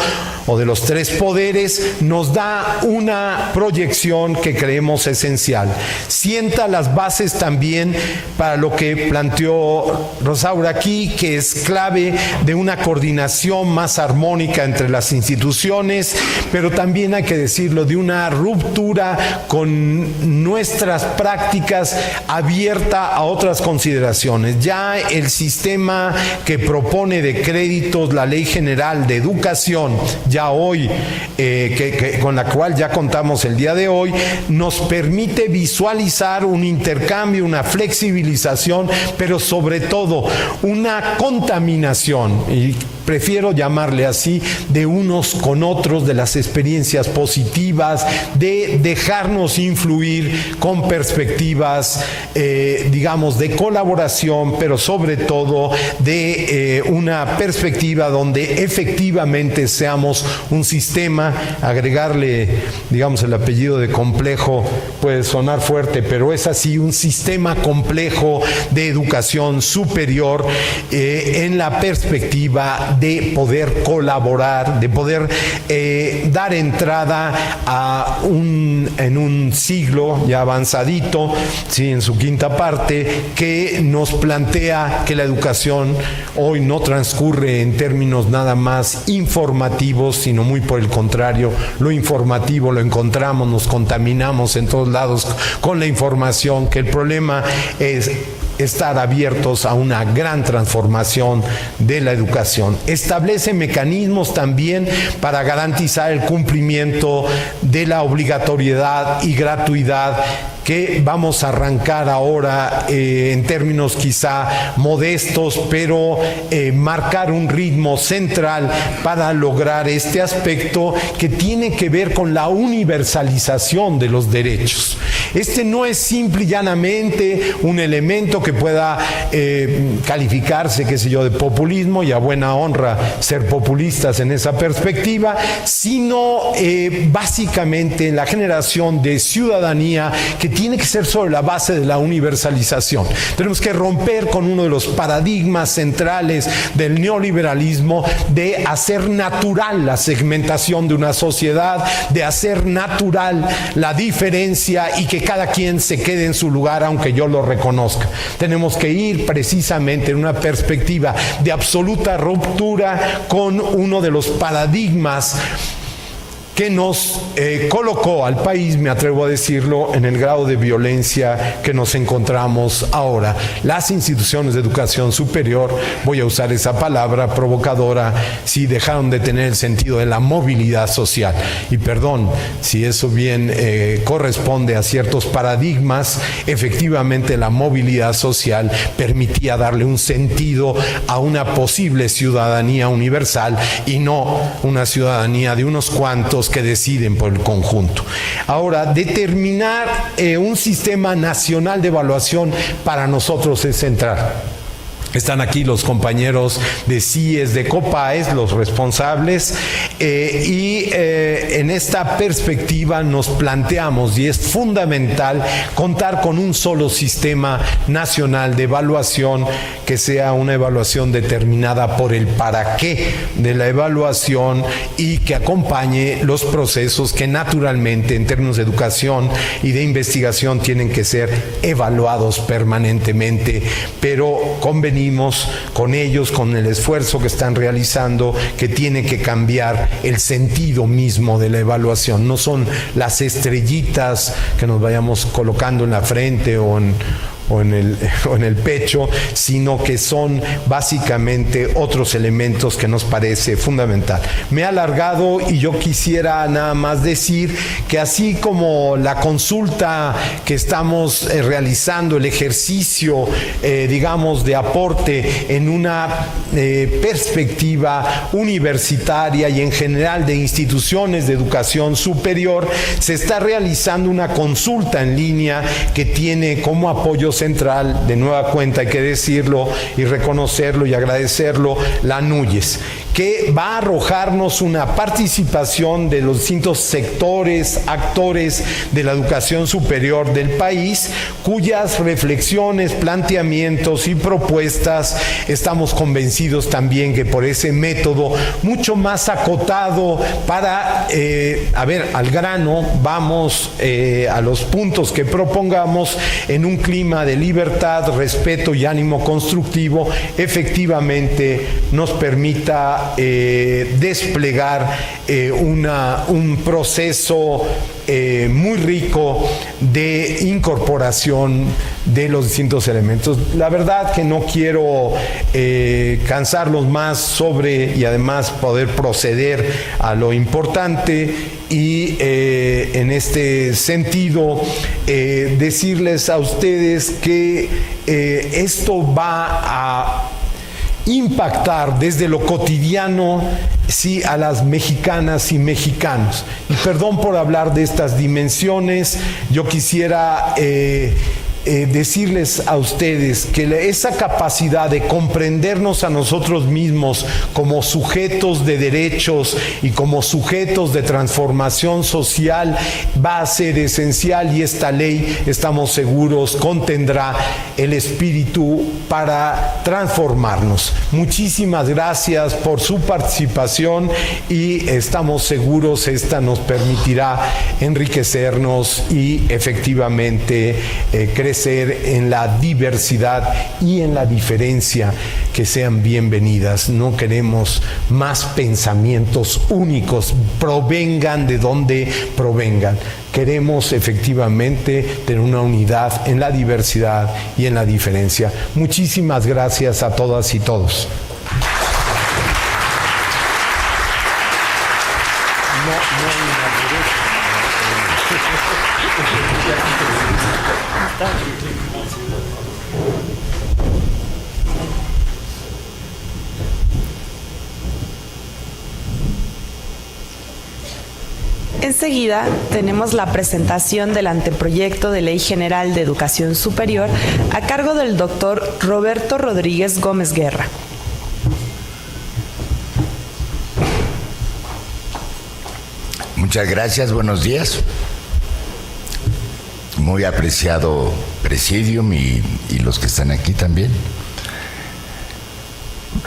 o de los tres poderes, nos da una proyección que creemos esencial. Sienta las bases también para lo que planteó Rosaura aquí, que es clave de una coordinación más armónica entre las instituciones, pero también hay que decirlo, de una ruptura con nuestras prácticas abierta a otras consideraciones. Ya el sistema que propone de créditos la Ley General de Educación, ya hoy, con la cual ya contamos el día de hoy, nos permite visualizar un intercambio, una flexibilización, pero sobre todo una contaminación, y prefiero llamarle así, de unos con otros, de las experiencias positivas, de dejarnos influir con perspectivas, digamos, de colaboración, pero sobre todo de una perspectiva donde efectivamente seamos un sistema. Agregarle, digamos, el apellido de complejo puede sonar fuerte, pero es así, un sistema complejo de educación superior en la perspectiva de poder colaborar, de poder dar entrada a en un siglo ya avanzadito, sí, en su quinta parte, que nos plantea que la educación hoy no transcurre en términos nada más informativos, sino muy por el contrario. Lo informativo lo encontramos, nos contaminamos en todos lados con la información, que el problema es estar abiertos a una gran transformación de la educación. Establece mecanismos también para garantizar el cumplimiento de la obligatoriedad y gratuidad que vamos a arrancar ahora en términos quizá modestos, pero marcar un ritmo central para lograr este aspecto que tiene que ver con la universalización de los derechos. Este no es simple y llanamente un elemento que pueda calificarse, qué sé yo, de populismo, y a buena honra ser populistas en esa perspectiva, sino básicamente la generación de ciudadanía que tiene que ser sobre la base de la universalización. Tenemos que romper con uno de los paradigmas centrales del neoliberalismo, de hacer natural la segmentación de una sociedad, de hacer natural la diferencia, y que cada quien se quede en su lugar aunque yo lo reconozca. Tenemos que ir precisamente en una perspectiva de absoluta ruptura con uno de los paradigmas que nos colocó al país, me atrevo a decirlo, en el grado de violencia que nos encontramos ahora. Las instituciones de educación superior, voy a usar esa palabra provocadora, sí dejaron de tener el sentido de la movilidad social. Y perdón, si eso bien corresponde a ciertos paradigmas, efectivamente la movilidad social permitía darle un sentido a una posible ciudadanía universal y no una ciudadanía de unos cuantos que deciden por el conjunto. Ahora, determinar un sistema nacional de evaluación para nosotros es central. Están aquí los compañeros de CIES, de COPAES, los responsables, y en esta perspectiva nos planteamos, y es fundamental, contar con un solo sistema nacional de evaluación que sea una evaluación determinada por el para qué de la evaluación y que acompañe los procesos que naturalmente en términos de educación y de investigación tienen que ser evaluados permanentemente, pero convenidos con ellos, con el esfuerzo que están realizando, que tiene que cambiar el sentido mismo de la evaluación. No son las estrellitas que nos vayamos colocando en la frente o en el pecho, sino que son básicamente otros elementos que nos parece fundamental. Me he alargado y yo quisiera nada más decir que así como la consulta que estamos realizando, el ejercicio, digamos, de aporte en una perspectiva universitaria y en general de instituciones de educación superior, se está realizando una consulta en línea que tiene como apoyo central, de nueva cuenta hay que decirlo y reconocerlo y agradecerlo, la NUYES, que va a arrojarnos una participación de los distintos sectores, actores de la educación superior del país, cuyas reflexiones, planteamientos y propuestas estamos convencidos también que por ese método mucho más acotado para, al grano, vamos a los puntos que propongamos en un clima de libertad, respeto y ánimo constructivo, efectivamente nos permita desplegar un proceso muy rico de incorporación de los distintos elementos. La verdad que no quiero cansarlos más sobre y además poder proceder a lo importante y en este sentido decirles a ustedes que esto va a impactar desde lo cotidiano, sí, a las mexicanas y mexicanos. Y perdón por hablar de estas dimensiones, yo quisiera decirles a ustedes que esa capacidad de comprendernos a nosotros mismos como sujetos de derechos y como sujetos de transformación social va a ser esencial, y esta ley, estamos seguros, contendrá el espíritu para transformarnos. Muchísimas gracias por su participación y estamos seguros esta nos permitirá enriquecernos y efectivamente crecer en la diversidad y en la diferencia, que sean bienvenidas. No queremos más pensamientos únicos, provengan de donde provengan. Queremos efectivamente tener una unidad en la diversidad y en la diferencia. Muchísimas gracias a todas y todos. Enseguida tenemos la presentación del anteproyecto de Ley General de Educación Superior a cargo del doctor Roberto Rodríguez Gómez Guerra. Muchas gracias, buenos días. Muy apreciado Presidium y los que están aquí también.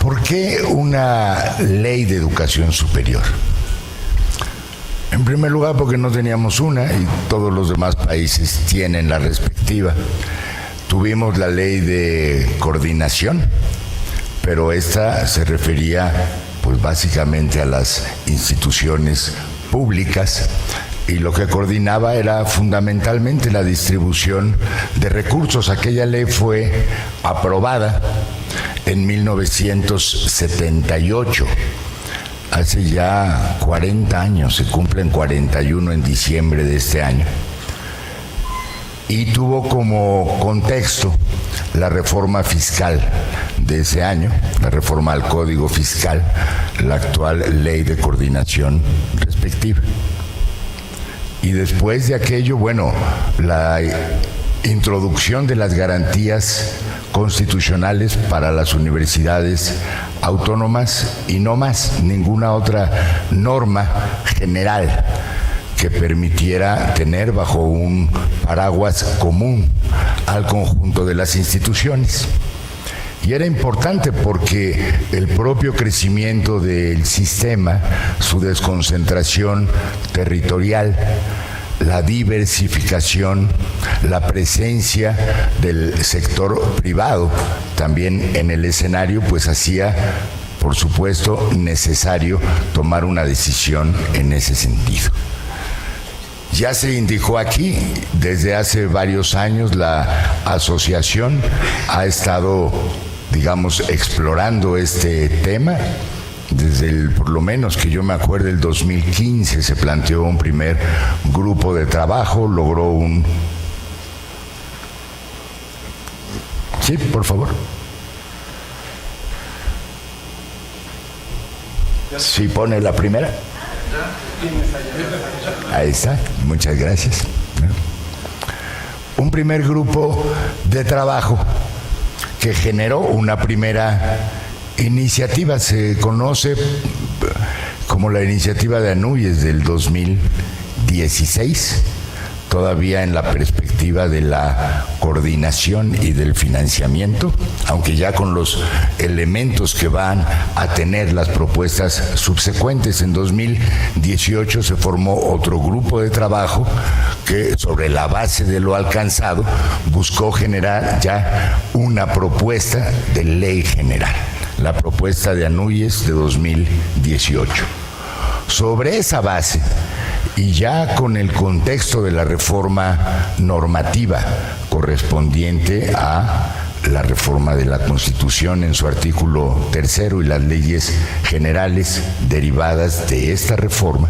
¿Por qué una ley de educación superior? En primer lugar, porque no teníamos una y todos los demás países tienen la respectiva. Tuvimos la ley de coordinación, pero esta se refería pues básicamente a las instituciones públicas y lo que coordinaba era fundamentalmente la distribución de recursos. Aquella ley fue aprobada en 1978, hace ya 40 años, se cumplen 41 en diciembre de este año, y tuvo como contexto la reforma fiscal de ese año, la reforma al Código Fiscal, la actual ley de coordinación respectiva. Y después de aquello, bueno, la introducción de las garantías constitucionales para las universidades autónomas y no más, ninguna otra norma general que permitiera tener bajo un paraguas común al conjunto de las instituciones. Y era importante porque el propio crecimiento del sistema, su desconcentración territorial, la diversificación, la presencia del sector privado también en el escenario, pues hacía, por supuesto, necesario tomar una decisión en ese sentido. Ya se indicó aquí, desde hace varios años la asociación ha estado, digamos, explorando este tema. Desde por lo menos que yo me acuerdo, el 2015 se planteó un primer grupo de trabajo, logró un... Sí, por favor. ¿Sí pone la primera? Ahí está, muchas gracias. Un primer grupo de trabajo que generó una primera iniciativa, se conoce como la iniciativa de Anúyes del 2016, todavía en la perspectiva de la coordinación y del financiamiento, aunque ya con los elementos que van a tener las propuestas subsecuentes. En 2018 se formó otro grupo de trabajo que, sobre la base de lo alcanzado, buscó generar ya una propuesta de ley general, la propuesta de Anúyes de 2018. Sobre esa base, y ya con el contexto de la reforma normativa correspondiente a la reforma de la Constitución en su artículo 3º y las leyes generales derivadas de esta reforma,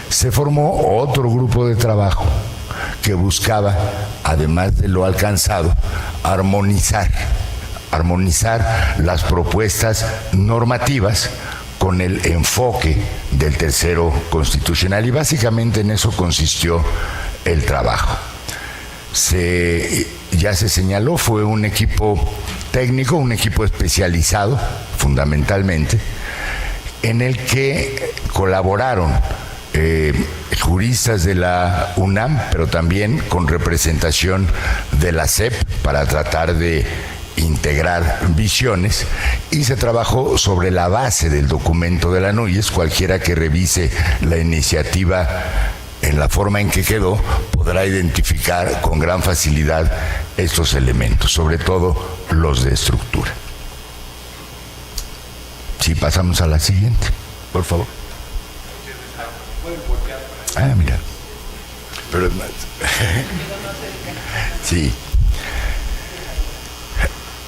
se formó otro grupo de trabajo que buscaba, además de lo alcanzado, armonizar las propuestas normativas con el enfoque del tercero constitucional, y básicamente en eso consistió el trabajo. Ya se señaló, fue un equipo técnico, un equipo especializado fundamentalmente, en el que colaboraron juristas de la UNAM, pero también con representación de la SEP para tratar de integrar visiones, y se trabajó sobre la base del documento de la Anúyes. Cualquiera que revise la iniciativa en la forma en que quedó podrá identificar con gran facilidad estos elementos, sobre todo los de estructura. Si pasamos a la siguiente, por favor. Ah, mira. Pero sí.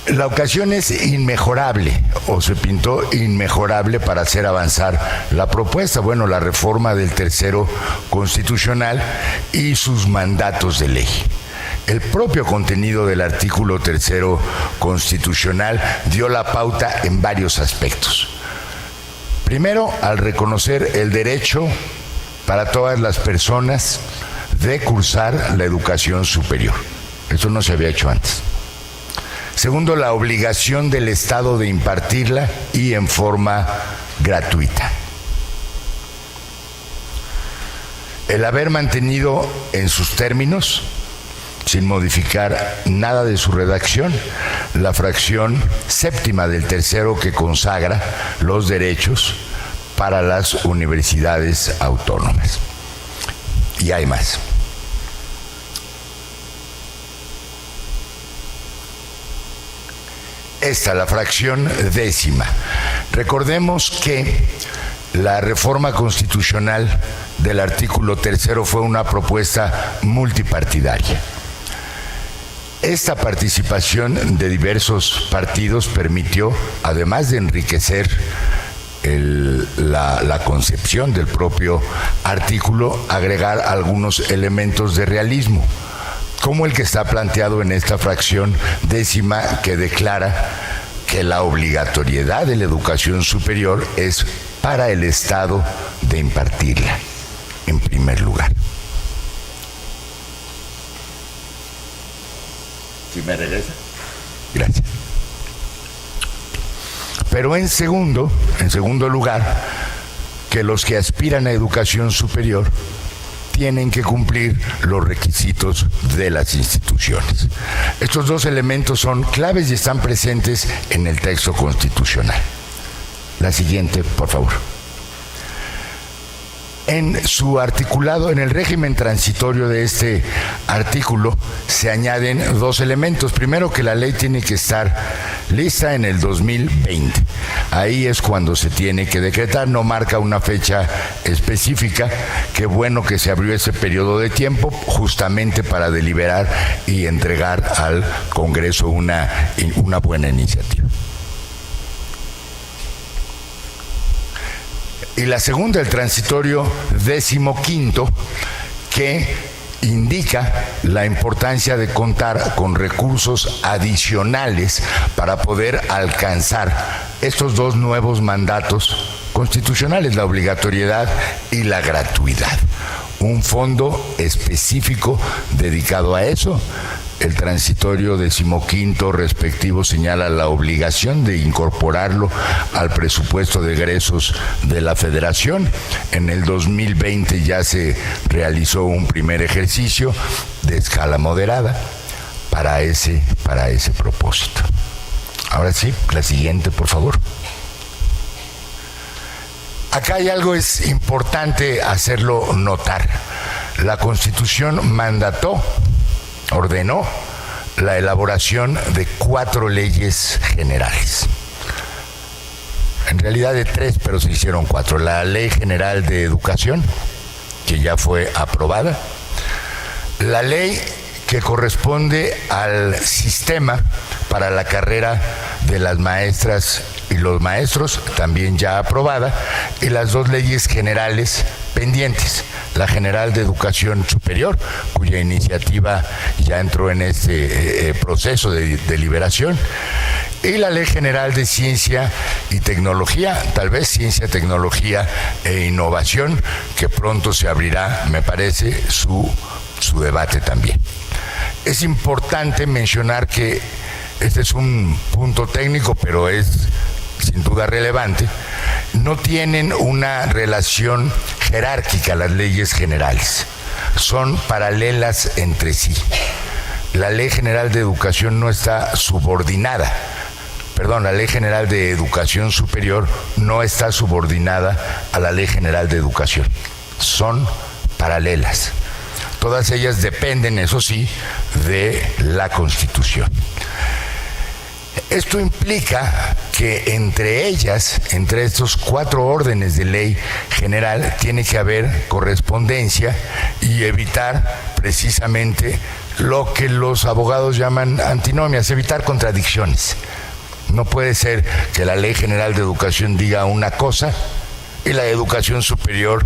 La ocasión es inmejorable, o se pintó inmejorable para hacer avanzar la propuesta. Bueno, la reforma del tercero constitucional y sus mandatos de ley. El propio contenido del artículo tercero constitucional dio la pauta en varios aspectos. Primero, al reconocer el derecho para todas las personas de cursar la educación superior. Eso no se había hecho antes. Segundo, la obligación del Estado de impartirla y en forma gratuita. El haber mantenido en sus términos, sin modificar nada de su redacción, la fracción séptima del tercero que consagra los derechos para las universidades autónomas. Y hay más. Esta, la fracción 10ª. Recordemos que la reforma constitucional del artículo 3º fue una propuesta multipartidaria. Esta participación de diversos partidos permitió, además de enriquecer la concepción del propio artículo, agregar algunos elementos de realismo, como el que está planteado en esta fracción 10ª, que declara que la obligatoriedad de la educación superior es para el Estado de impartirla, en primer lugar. ¿Sí me regresa? Gracias. Pero en segundo lugar, que los que aspiran a educación superior tienen que cumplir los requisitos de las instituciones. Estos dos elementos son claves y están presentes en el texto constitucional. La siguiente, por favor. En su articulado, en el régimen transitorio de este artículo, se añaden dos elementos. Primero, que la ley tiene que estar lista en el 2020. Ahí es cuando se tiene que decretar, no marca una fecha específica. Qué bueno que se abrió ese periodo de tiempo justamente para deliberar y entregar al Congreso una buena iniciativa. Y la segunda, el transitorio 15º, que indica la importancia de contar con recursos adicionales para poder alcanzar estos dos nuevos mandatos constitucionales, la obligatoriedad y la gratuidad. Un fondo específico dedicado a eso. El transitorio 15º respectivo señala la obligación de incorporarlo al presupuesto de egresos de la Federación. En el 2020 ya se realizó un primer ejercicio de escala moderada para ese propósito. Ahora sí, la siguiente, por favor. Acá hay algo es importante hacerlo notar. La Constitución ordenó la elaboración de 4 leyes generales. En realidad de 3, pero se hicieron 4. La Ley General de Educación, que ya fue aprobada. La ley que corresponde al sistema para la carrera de las maestras y los maestros, también ya aprobada, y las 2 leyes generales pendientes, la General de Educación Superior, cuya iniciativa ya entró en este proceso de deliberación, y la Ley General de Ciencia y Tecnología, tal vez Ciencia, Tecnología e Innovación, que pronto se abrirá, me parece, su debate también. Es importante mencionar que este es un punto técnico, pero es sin duda relevante. No tienen una relación jerárquica las leyes generales, son paralelas entre sí. La Ley General de Educación no está subordinada, la Ley General de Educación Superior no está subordinada a la Ley General de Educación, son paralelas. Todas ellas dependen, eso sí, de la Constitución. Esto implica que entre ellas, entre estos 4 órdenes de ley general, tiene que haber correspondencia y evitar precisamente lo que los abogados llaman antinomias, evitar contradicciones. No puede ser que la Ley General de Educación diga una cosa y la de Educación Superior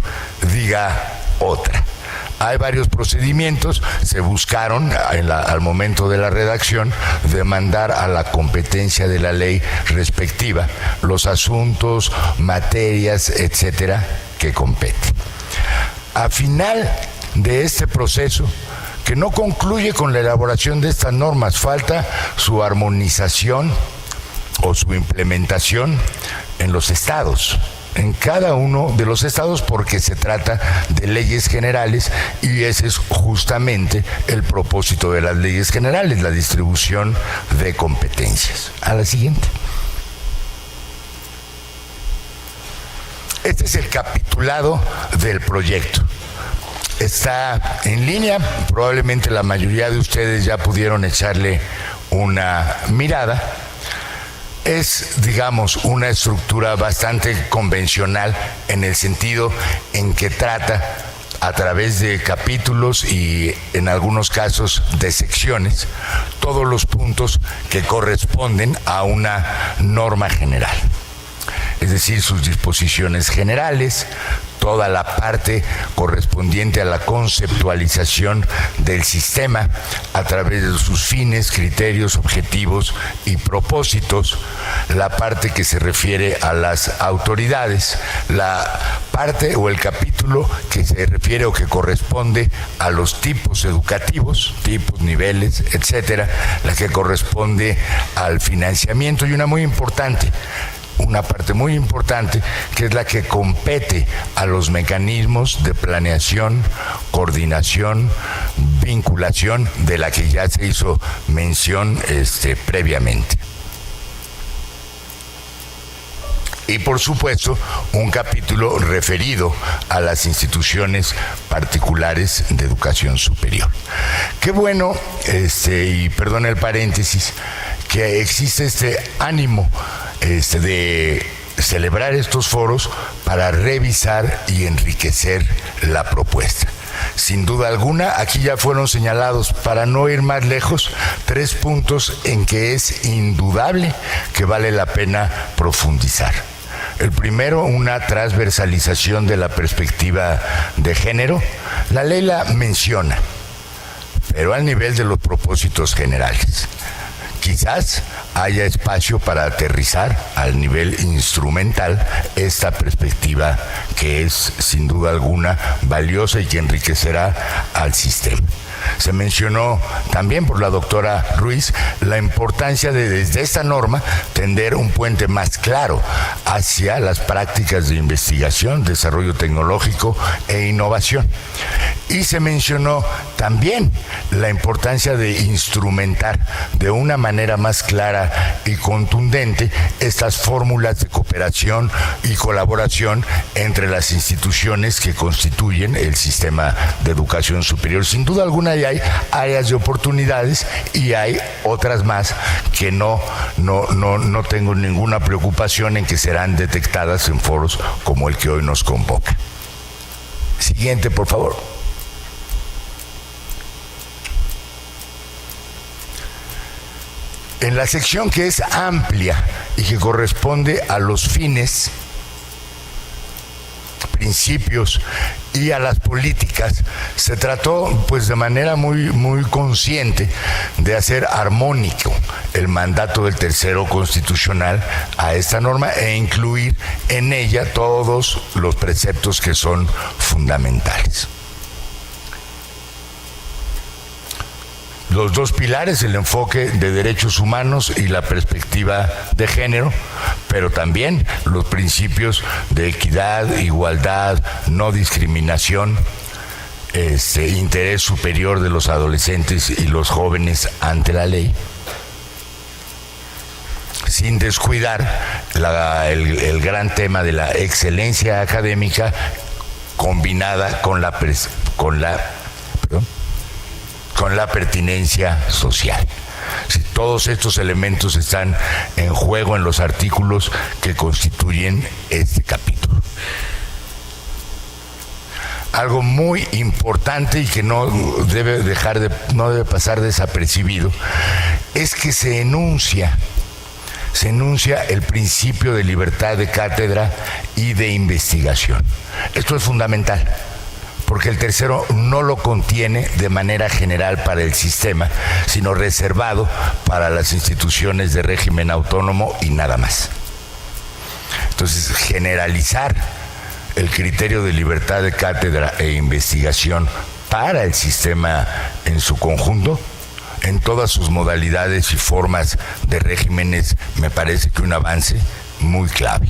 diga otra. Hay varios procedimientos, se buscaron al momento de la redacción demandar a la competencia de la ley respectiva los asuntos, materias, etcétera, que competen. A final de este proceso, que no concluye con la elaboración de estas normas, falta su armonización o su implementación en los estados, en cada uno de los estados, porque se trata de leyes generales y ese es justamente el propósito de las leyes generales, la distribución de competencias. A la siguiente. Este es el capitulado del proyecto. Está en línea, probablemente la mayoría de ustedes ya pudieron echarle una mirada. Es, digamos, una estructura bastante convencional en el sentido en que trata a través de capítulos y en algunos casos de secciones todos los puntos que corresponden a una norma general. Es decir, sus disposiciones generales, toda la parte correspondiente a la conceptualización del sistema a través de sus fines, criterios, objetivos y propósitos, la parte que se refiere a las autoridades, la parte o el capítulo que se refiere o que corresponde a los tipos educativos, tipos, niveles, etcétera, la que corresponde al financiamiento y una parte muy importante, que es la que compete a los mecanismos de planeación, coordinación, vinculación, de la que ya se hizo mención previamente. Y por supuesto, un capítulo referido a las instituciones particulares de educación superior. Qué bueno, y perdón el paréntesis, que existe este ánimo de celebrar estos foros para revisar y enriquecer la propuesta. Sin duda alguna, aquí ya fueron señalados, para no ir más lejos, 3 puntos en que es indudable que vale la pena profundizar. El primero, una transversalización de la perspectiva de género. La ley la menciona, pero al nivel de los propósitos generales. Quizás haya espacio para aterrizar al nivel instrumental esta perspectiva que es sin duda alguna valiosa y que enriquecerá al sistema. Se mencionó también por la doctora Ruiz la importancia de, desde esta norma, tender un puente más claro hacia las prácticas de investigación, desarrollo tecnológico e innovación. Y se mencionó también la importancia de instrumentar de una manera más clara y contundente estas fórmulas de cooperación y colaboración entre las instituciones que constituyen el sistema de educación superior. Sin duda alguna hay áreas de oportunidades y hay otras más que no tengo ninguna preocupación en que serán detectadas en foros como el que hoy nos convoca. Siguiente, por favor. En la sección que es amplia y que corresponde a los fines, principios y a las políticas, se trató pues de manera muy consciente de hacer armónico el mandato del tercero constitucional a esta norma e incluir en ella todos los preceptos que son fundamentales. Los 2 pilares, el enfoque de derechos humanos y la perspectiva de género, pero también los principios de equidad, igualdad, no discriminación, interés superior de los adolescentes y los jóvenes ante la ley, sin descuidar el gran tema de la excelencia académica combinada con la pertinencia social. Todos estos elementos están en juego en los artículos que constituyen este capítulo. Algo muy importante y que no debe pasar desapercibido es que se enuncia el principio de libertad de cátedra y de investigación. Esto es fundamental, porque el tercero no lo contiene de manera general para el sistema, sino reservado para las instituciones de régimen autónomo y nada más. Entonces, generalizar el criterio de libertad de cátedra e investigación para el sistema en su conjunto, en todas sus modalidades y formas de regímenes, me parece que un avance muy clave.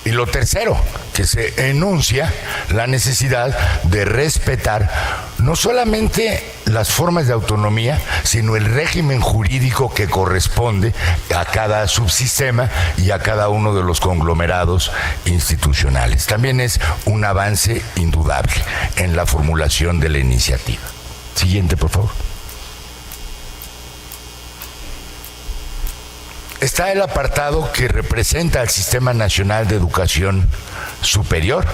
Y lo tercero, que se enuncia la necesidad de respetar no solamente las formas de autonomía, sino el régimen jurídico que corresponde a cada subsistema y a cada uno de los conglomerados institucionales. También es un avance indudable en la formulación de la iniciativa. Siguiente, por favor. Está el apartado que representa al Sistema Nacional de Educación Superior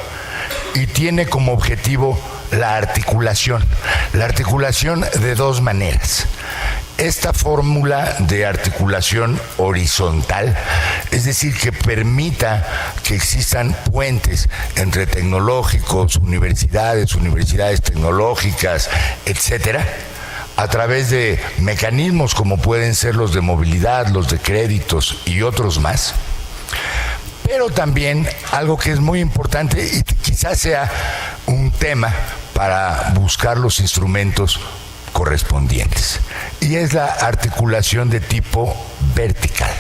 y tiene como objetivo la articulación de dos maneras. Esta fórmula de articulación horizontal, es decir, que permita que existan puentes entre tecnológicos, universidades tecnológicas, etcétera, a través de mecanismos como pueden ser los de movilidad, los de créditos y otros más. Pero también algo que es muy importante y quizás sea un tema para buscar los instrumentos correspondientes, y es la articulación de tipo vertical.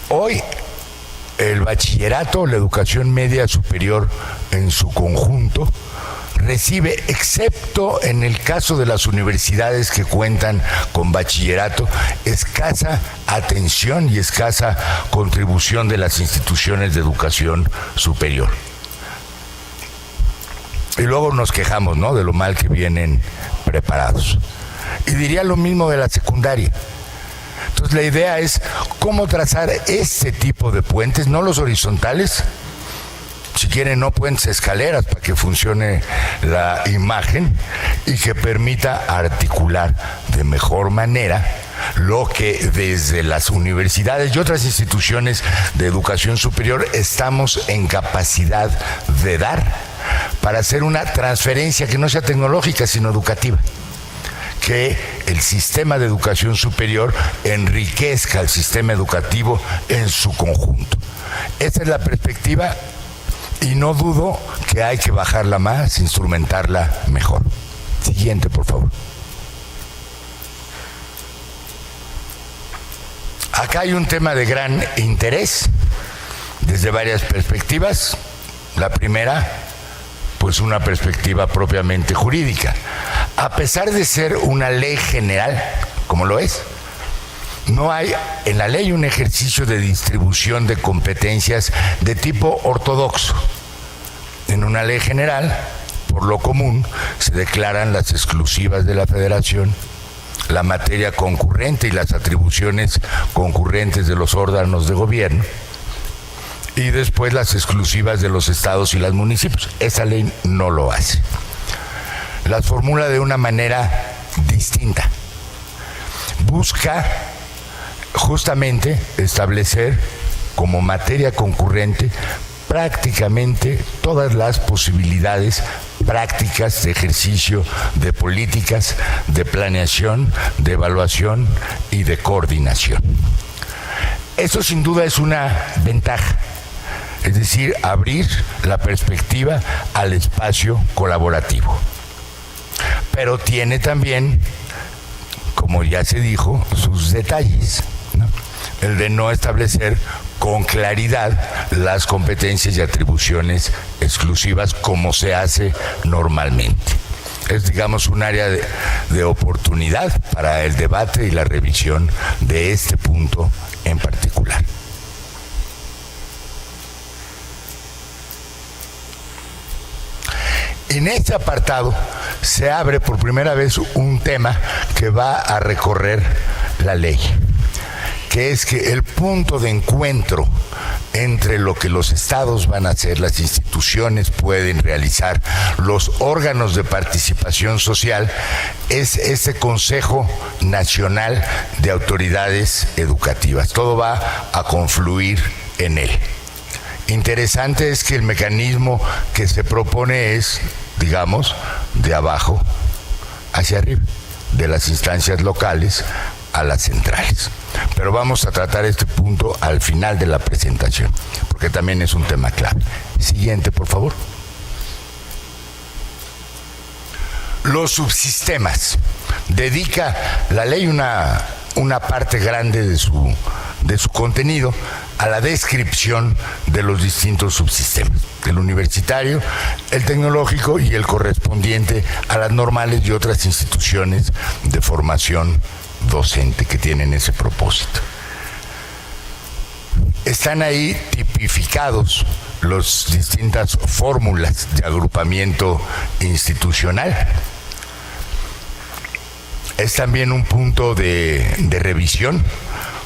Hoy el bachillerato, la educación media superior en su conjunto, recibe, excepto en el caso de las universidades que cuentan con bachillerato, escasa atención y escasa contribución de las instituciones de educación superior. Y luego nos quejamos, ¿no?, de lo mal que vienen preparados. Y diría lo mismo de la secundaria. Entonces la idea es cómo trazar este tipo de puentes, no los horizontales, si quieren no puentes, escaleras, para que funcione la imagen y que permita articular de mejor manera lo que desde las universidades y otras instituciones de educación superior estamos en capacidad de dar para hacer una transferencia que no sea tecnológica, sino educativa. Que el sistema de educación superior enriquezca el sistema educativo en su conjunto. Esa es la perspectiva. Y no dudo que hay que bajarla más, instrumentarla mejor. Siguiente, por favor. Acá hay un tema de gran interés desde varias perspectivas. La primera, pues una perspectiva propiamente jurídica. A pesar de ser una ley general, como lo es, no hay en la ley un ejercicio de distribución de competencias de tipo ortodoxo. En una ley general, por lo común, se declaran las exclusivas de la Federación, la materia concurrente y las atribuciones concurrentes de los órganos de gobierno, y después las exclusivas de los estados y los municipios. Esa ley no lo hace. Las formula de una manera distinta. Busca justamente establecer como materia concurrente prácticamente todas las posibilidades prácticas de ejercicio de políticas, de planeación, de evaluación y de coordinación. Eso sin duda es una ventaja, es decir, abrir la perspectiva al espacio colaborativo. Pero tiene también, como ya se dijo, sus detalles, ¿no? El de no establecer con claridad las competencias y atribuciones exclusivas como se hace normalmente. Es, digamos, un área de oportunidad para el debate y la revisión de este punto en particular. En este apartado se abre por primera vez un tema que va a recorrer la ley, que es que el punto de encuentro entre lo que los estados van a hacer, las instituciones pueden realizar, los órganos de participación social, es ese Consejo Nacional de Autoridades Educativas. Todo va a confluir en él. Interesante es que el mecanismo que se propone es, digamos, de abajo hacia arriba, de las instancias locales a las centrales. Pero vamos a tratar este punto al final de la presentación, porque también es un tema clave. Siguiente, por favor. Los subsistemas. Dedica la ley una parte grande de su contenido a la descripción de los distintos subsistemas, el universitario, el tecnológico y el correspondiente a las normales y otras instituciones de formación docente que tienen ese propósito. Están ahí tipificados las distintas fórmulas de agrupamiento institucional. Es también un punto de revisión,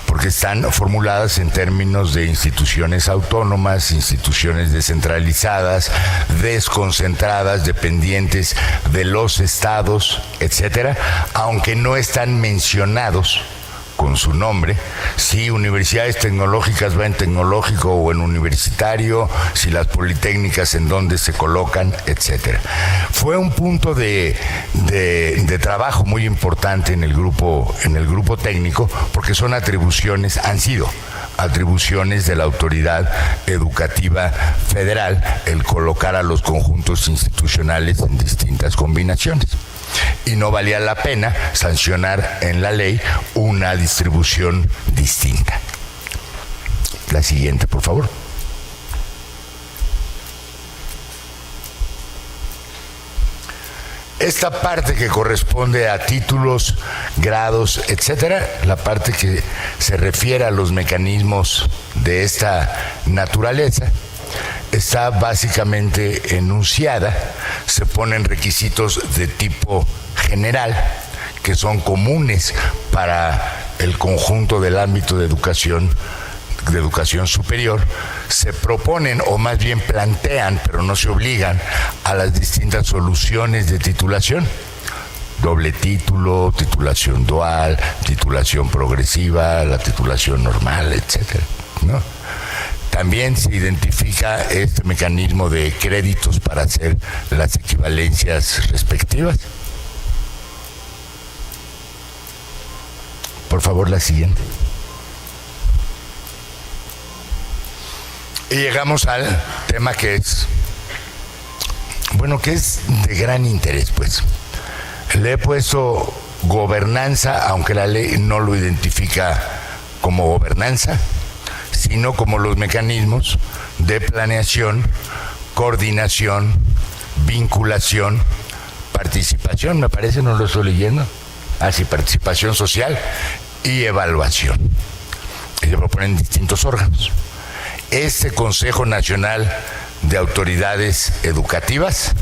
porque están formuladas en términos de instituciones autónomas, instituciones descentralizadas, desconcentradas, dependientes de los estados, etcétera, aunque no están mencionados con su nombre, si universidades tecnológicas va en tecnológico o en universitario, si las politécnicas en dónde se colocan, etcétera. Fue un punto de trabajo muy importante en el grupo técnico, porque son han sido atribuciones de la autoridad educativa federal el colocar a los conjuntos institucionales en distintas combinaciones. Y no valía la pena sancionar en la ley una distribución distinta. La siguiente, por favor. Esta parte que corresponde a títulos, grados, etcétera, la parte que se refiere a los mecanismos de esta naturaleza, está básicamente enunciada. Se ponen requisitos de tipo general que son comunes para el conjunto del ámbito de educación superior. Se proponen, o más bien plantean, pero no se obligan, a las distintas soluciones de titulación: doble título, titulación dual, titulación progresiva, la titulación normal, etcétera, ¿no? También se identifica este mecanismo de créditos para hacer las equivalencias respectivas. Por favor, la siguiente. Y llegamos al tema que es de gran interés, pues. Le he puesto gobernanza, aunque la ley no lo identifica como gobernanza, sino como los mecanismos de planeación, coordinación, vinculación, participación, me parece, no lo estoy leyendo, sí, participación social y evaluación. Y se proponen distintos órganos. Este Consejo Nacional de Autoridades Educativas,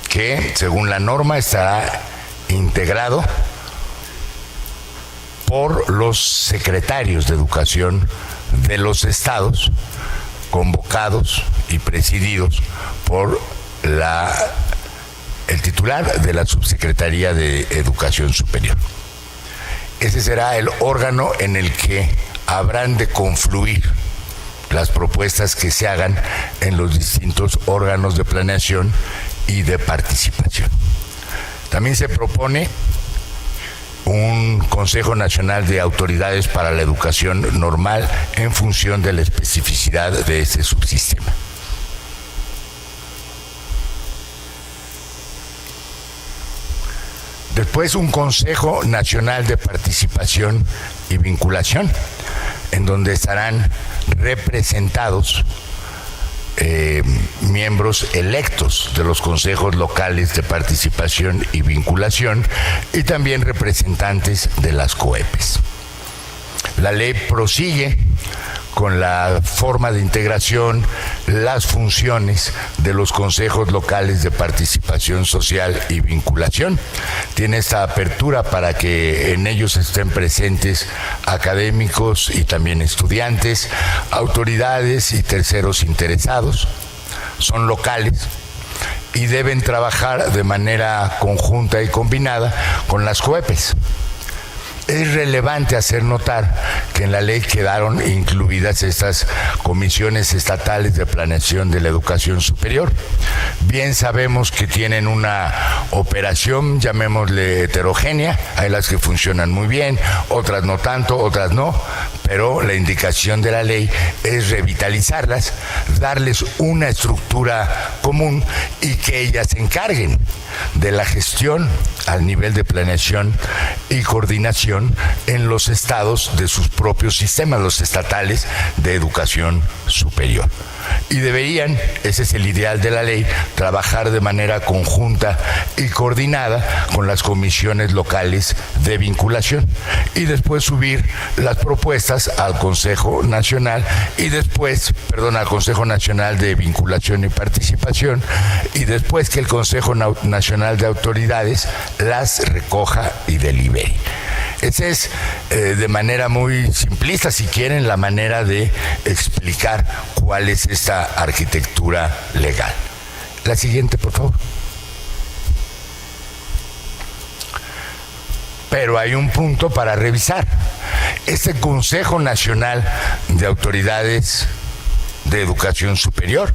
que según la norma estará integrado por los secretarios de educación de los estados, convocados y presididos por el titular de la Subsecretaría de Educación Superior. Ese será el órgano en el que habrán de confluir las propuestas que se hagan en los distintos órganos de planeación y de participación. También se propone un Consejo Nacional de Autoridades para la Educación Normal en función de la especificidad de ese subsistema. Después, un Consejo Nacional de Participación y Vinculación, en donde estarán representados miembros electos de los consejos locales de participación y vinculación y también representantes de las COEPES. La ley prosigue con la forma de integración, las funciones de los consejos locales de participación social y vinculación. Tiene esta apertura para que en ellos estén presentes académicos y también estudiantes, autoridades y terceros interesados. Son locales y deben trabajar de manera conjunta y combinada con las COEPES. Es relevante hacer notar que en la ley quedaron incluidas estas comisiones estatales de planeación de la educación superior. Bien sabemos que tienen una operación, llamémosle heterogénea, hay las que funcionan muy bien, otras no tanto, otras no, pero la indicación de la ley es revitalizarlas, darles una estructura común y que ellas se encarguen de la gestión al nivel de planeación y coordinación en los estados de sus propios sistemas, los estatales de educación superior. Y deberían, ese es el ideal de la ley, trabajar de manera conjunta y coordinada con las comisiones locales de vinculación y después subir las propuestas al Consejo Nacional al Consejo Nacional de Vinculación y Participación, y después que el Consejo Nacional de Autoridades las recoja y delibere. Esa es, de manera muy simplista, si quieren, la manera de explicar cuál es esta arquitectura legal. La siguiente, por favor. Pero hay un punto para revisar. Este Consejo Nacional de Autoridades de Educación Superior,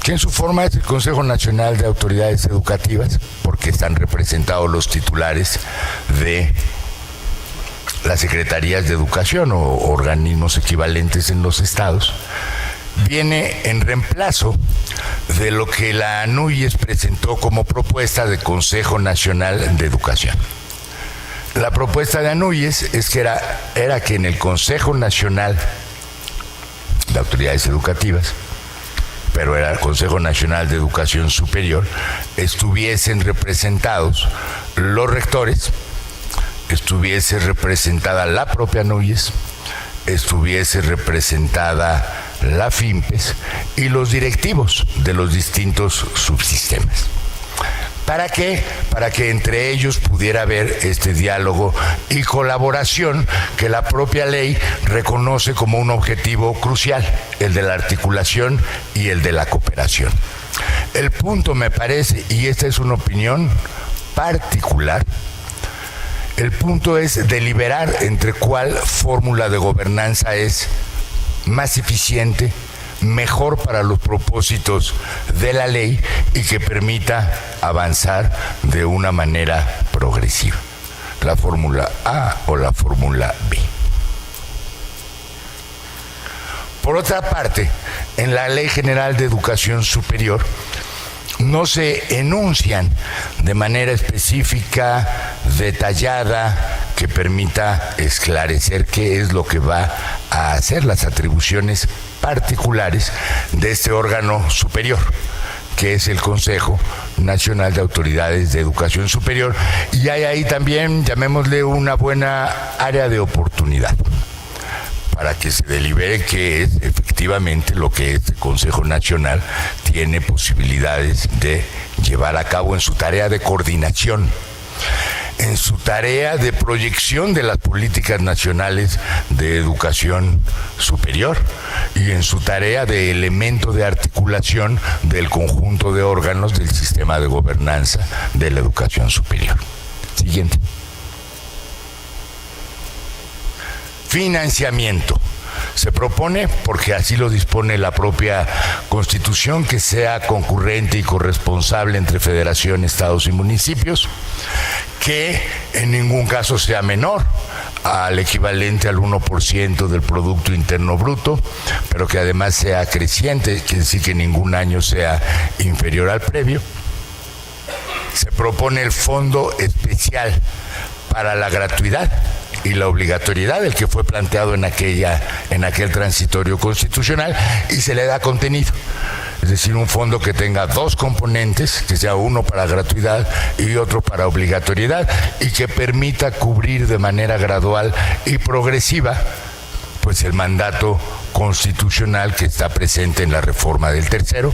que en su forma es el Consejo Nacional de Autoridades Educativas, porque están representados los titulares de las secretarías de educación o organismos equivalentes en los estados, viene en reemplazo de lo que la ANUYES presentó como propuesta de Consejo Nacional de Educación. La propuesta de ANUYES es que era que en el Consejo Nacional de Autoridades Educativas, pero era el Consejo Nacional de Educación Superior, estuviesen representados los rectores, estuviese representada la propia ANUYES, estuviese representada la FIMPES y los directivos de los distintos subsistemas. ¿Para qué? Para que entre ellos pudiera haber este diálogo y colaboración que la propia ley reconoce como un objetivo crucial, el de la articulación y el de la cooperación. El punto, me parece, y esta es una opinión particular, el punto es deliberar entre cuál fórmula de gobernanza es más eficiente, mejor para los propósitos de la ley y que permita avanzar de una manera progresiva. La fórmula A o la fórmula B. Por otra parte, en la Ley General de Educación Superior no se enuncian de manera específica, detallada, que permita esclarecer qué es lo que va a hacer, las atribuciones particulares de este órgano superior, que es el Consejo Nacional de Autoridades de Educación Superior, y hay ahí también, llamémosle, una buena área de oportunidad para que se delibere qué es efectivamente lo que este Consejo Nacional tiene posibilidades de llevar a cabo en su tarea de coordinación, en su tarea de proyección de las políticas nacionales de educación superior y en su tarea de elemento de articulación del conjunto de órganos del sistema de gobernanza de la educación superior. Siguiente. Financiamiento. Se propone, porque así lo dispone la propia Constitución, que sea concurrente y corresponsable entre federación, estados y municipios, que en ningún caso sea menor al equivalente al 1% del Producto Interno Bruto, pero que además sea creciente, quiere decir que ningún año sea inferior al previo. Se propone el Fondo Especial para la Gratuidad y la obligatoriedad, el que fue planteado en aquel transitorio constitucional, y se le da contenido. Es decir, un fondo que tenga dos componentes, que sea uno para gratuidad y otro para obligatoriedad, y que permita cubrir de manera gradual y progresiva pues el mandato constitucional que está presente en la reforma del tercero.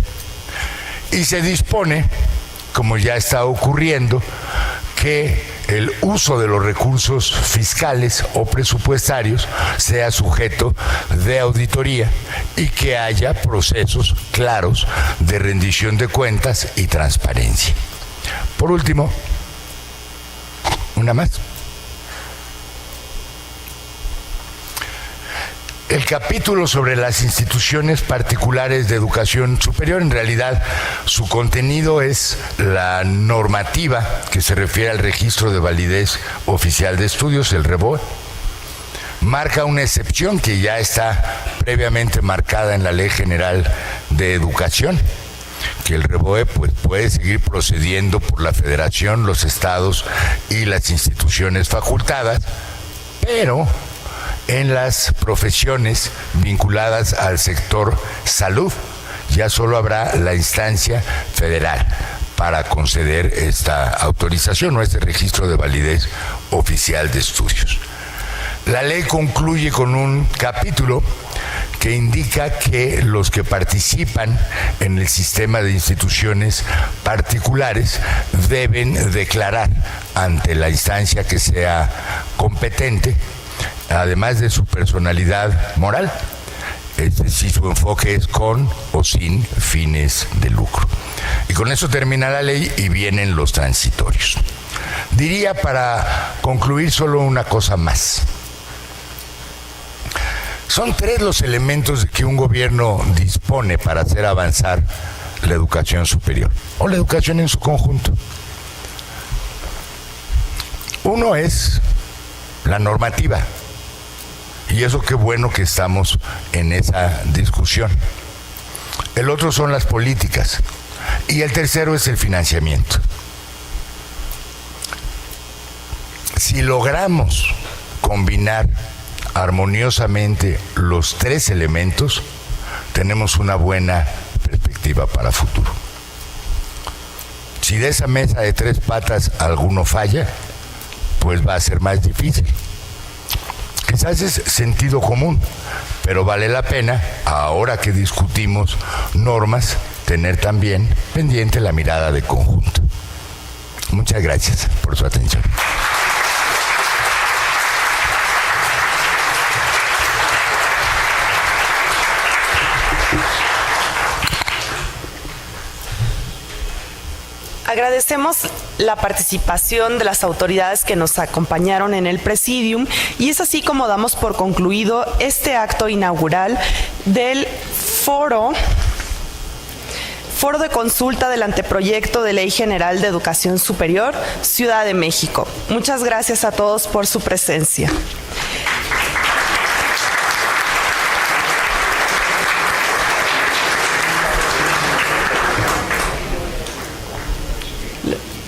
Y se dispone, como ya está ocurriendo, que el uso de los recursos fiscales o presupuestarios sea sujeto de auditoría y que haya procesos claros de rendición de cuentas y transparencia. Por último, una más. El capítulo sobre las instituciones particulares de educación superior, en realidad su contenido es la normativa que se refiere al registro de validez oficial de estudios, el REVOE, marca una excepción que ya está previamente marcada en la Ley General de Educación, que el REBOE pues, puede seguir procediendo por la Federación, los estados y las instituciones facultadas, pero en las profesiones vinculadas al sector salud ya solo habrá la instancia federal para conceder esta autorización o este registro de validez oficial de estudios. La ley concluye con un capítulo que indica que los que participan en el sistema de instituciones particulares deben declarar ante la instancia que sea competente, además de su personalidad moral, es decir, su enfoque es con o sin fines de lucro. Y con eso termina la ley y vienen los transitorios. Diría para concluir solo una cosa más. Son 3 los elementos de que un gobierno dispone para hacer avanzar la educación superior o la educación en su conjunto. Uno es la normativa. Y eso qué bueno que estamos en esa discusión. El otro son las políticas. Y el tercero es el financiamiento. Si logramos combinar armoniosamente los 3 elementos, tenemos una buena perspectiva para futuro. Si de esa mesa de 3 patas alguno falla, pues va a ser más difícil. Quizás es sentido común, pero vale la pena, ahora que discutimos normas, tener también pendiente la mirada de conjunto. Muchas gracias por su atención. Agradecemos la participación de las autoridades que nos acompañaron en el Presidium y es así como damos por concluido este acto inaugural del foro de consulta del anteproyecto de Ley General de Educación Superior, Ciudad de México. Muchas gracias a todos por su presencia.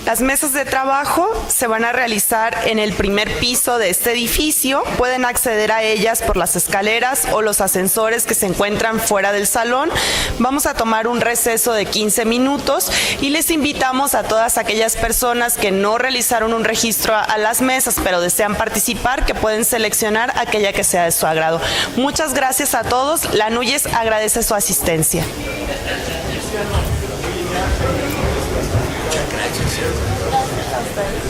Las mesas de trabajo se van a realizar en el primer piso de este edificio. Pueden acceder a ellas por las escaleras o los ascensores que se encuentran fuera del salón. Vamos a tomar un receso de 15 minutos y les invitamos a todas aquellas personas que no realizaron un registro a las mesas, pero desean participar, que pueden seleccionar aquella que sea de su agrado. Muchas gracias a todos. La NUYES agradece su asistencia. Muchas gracias.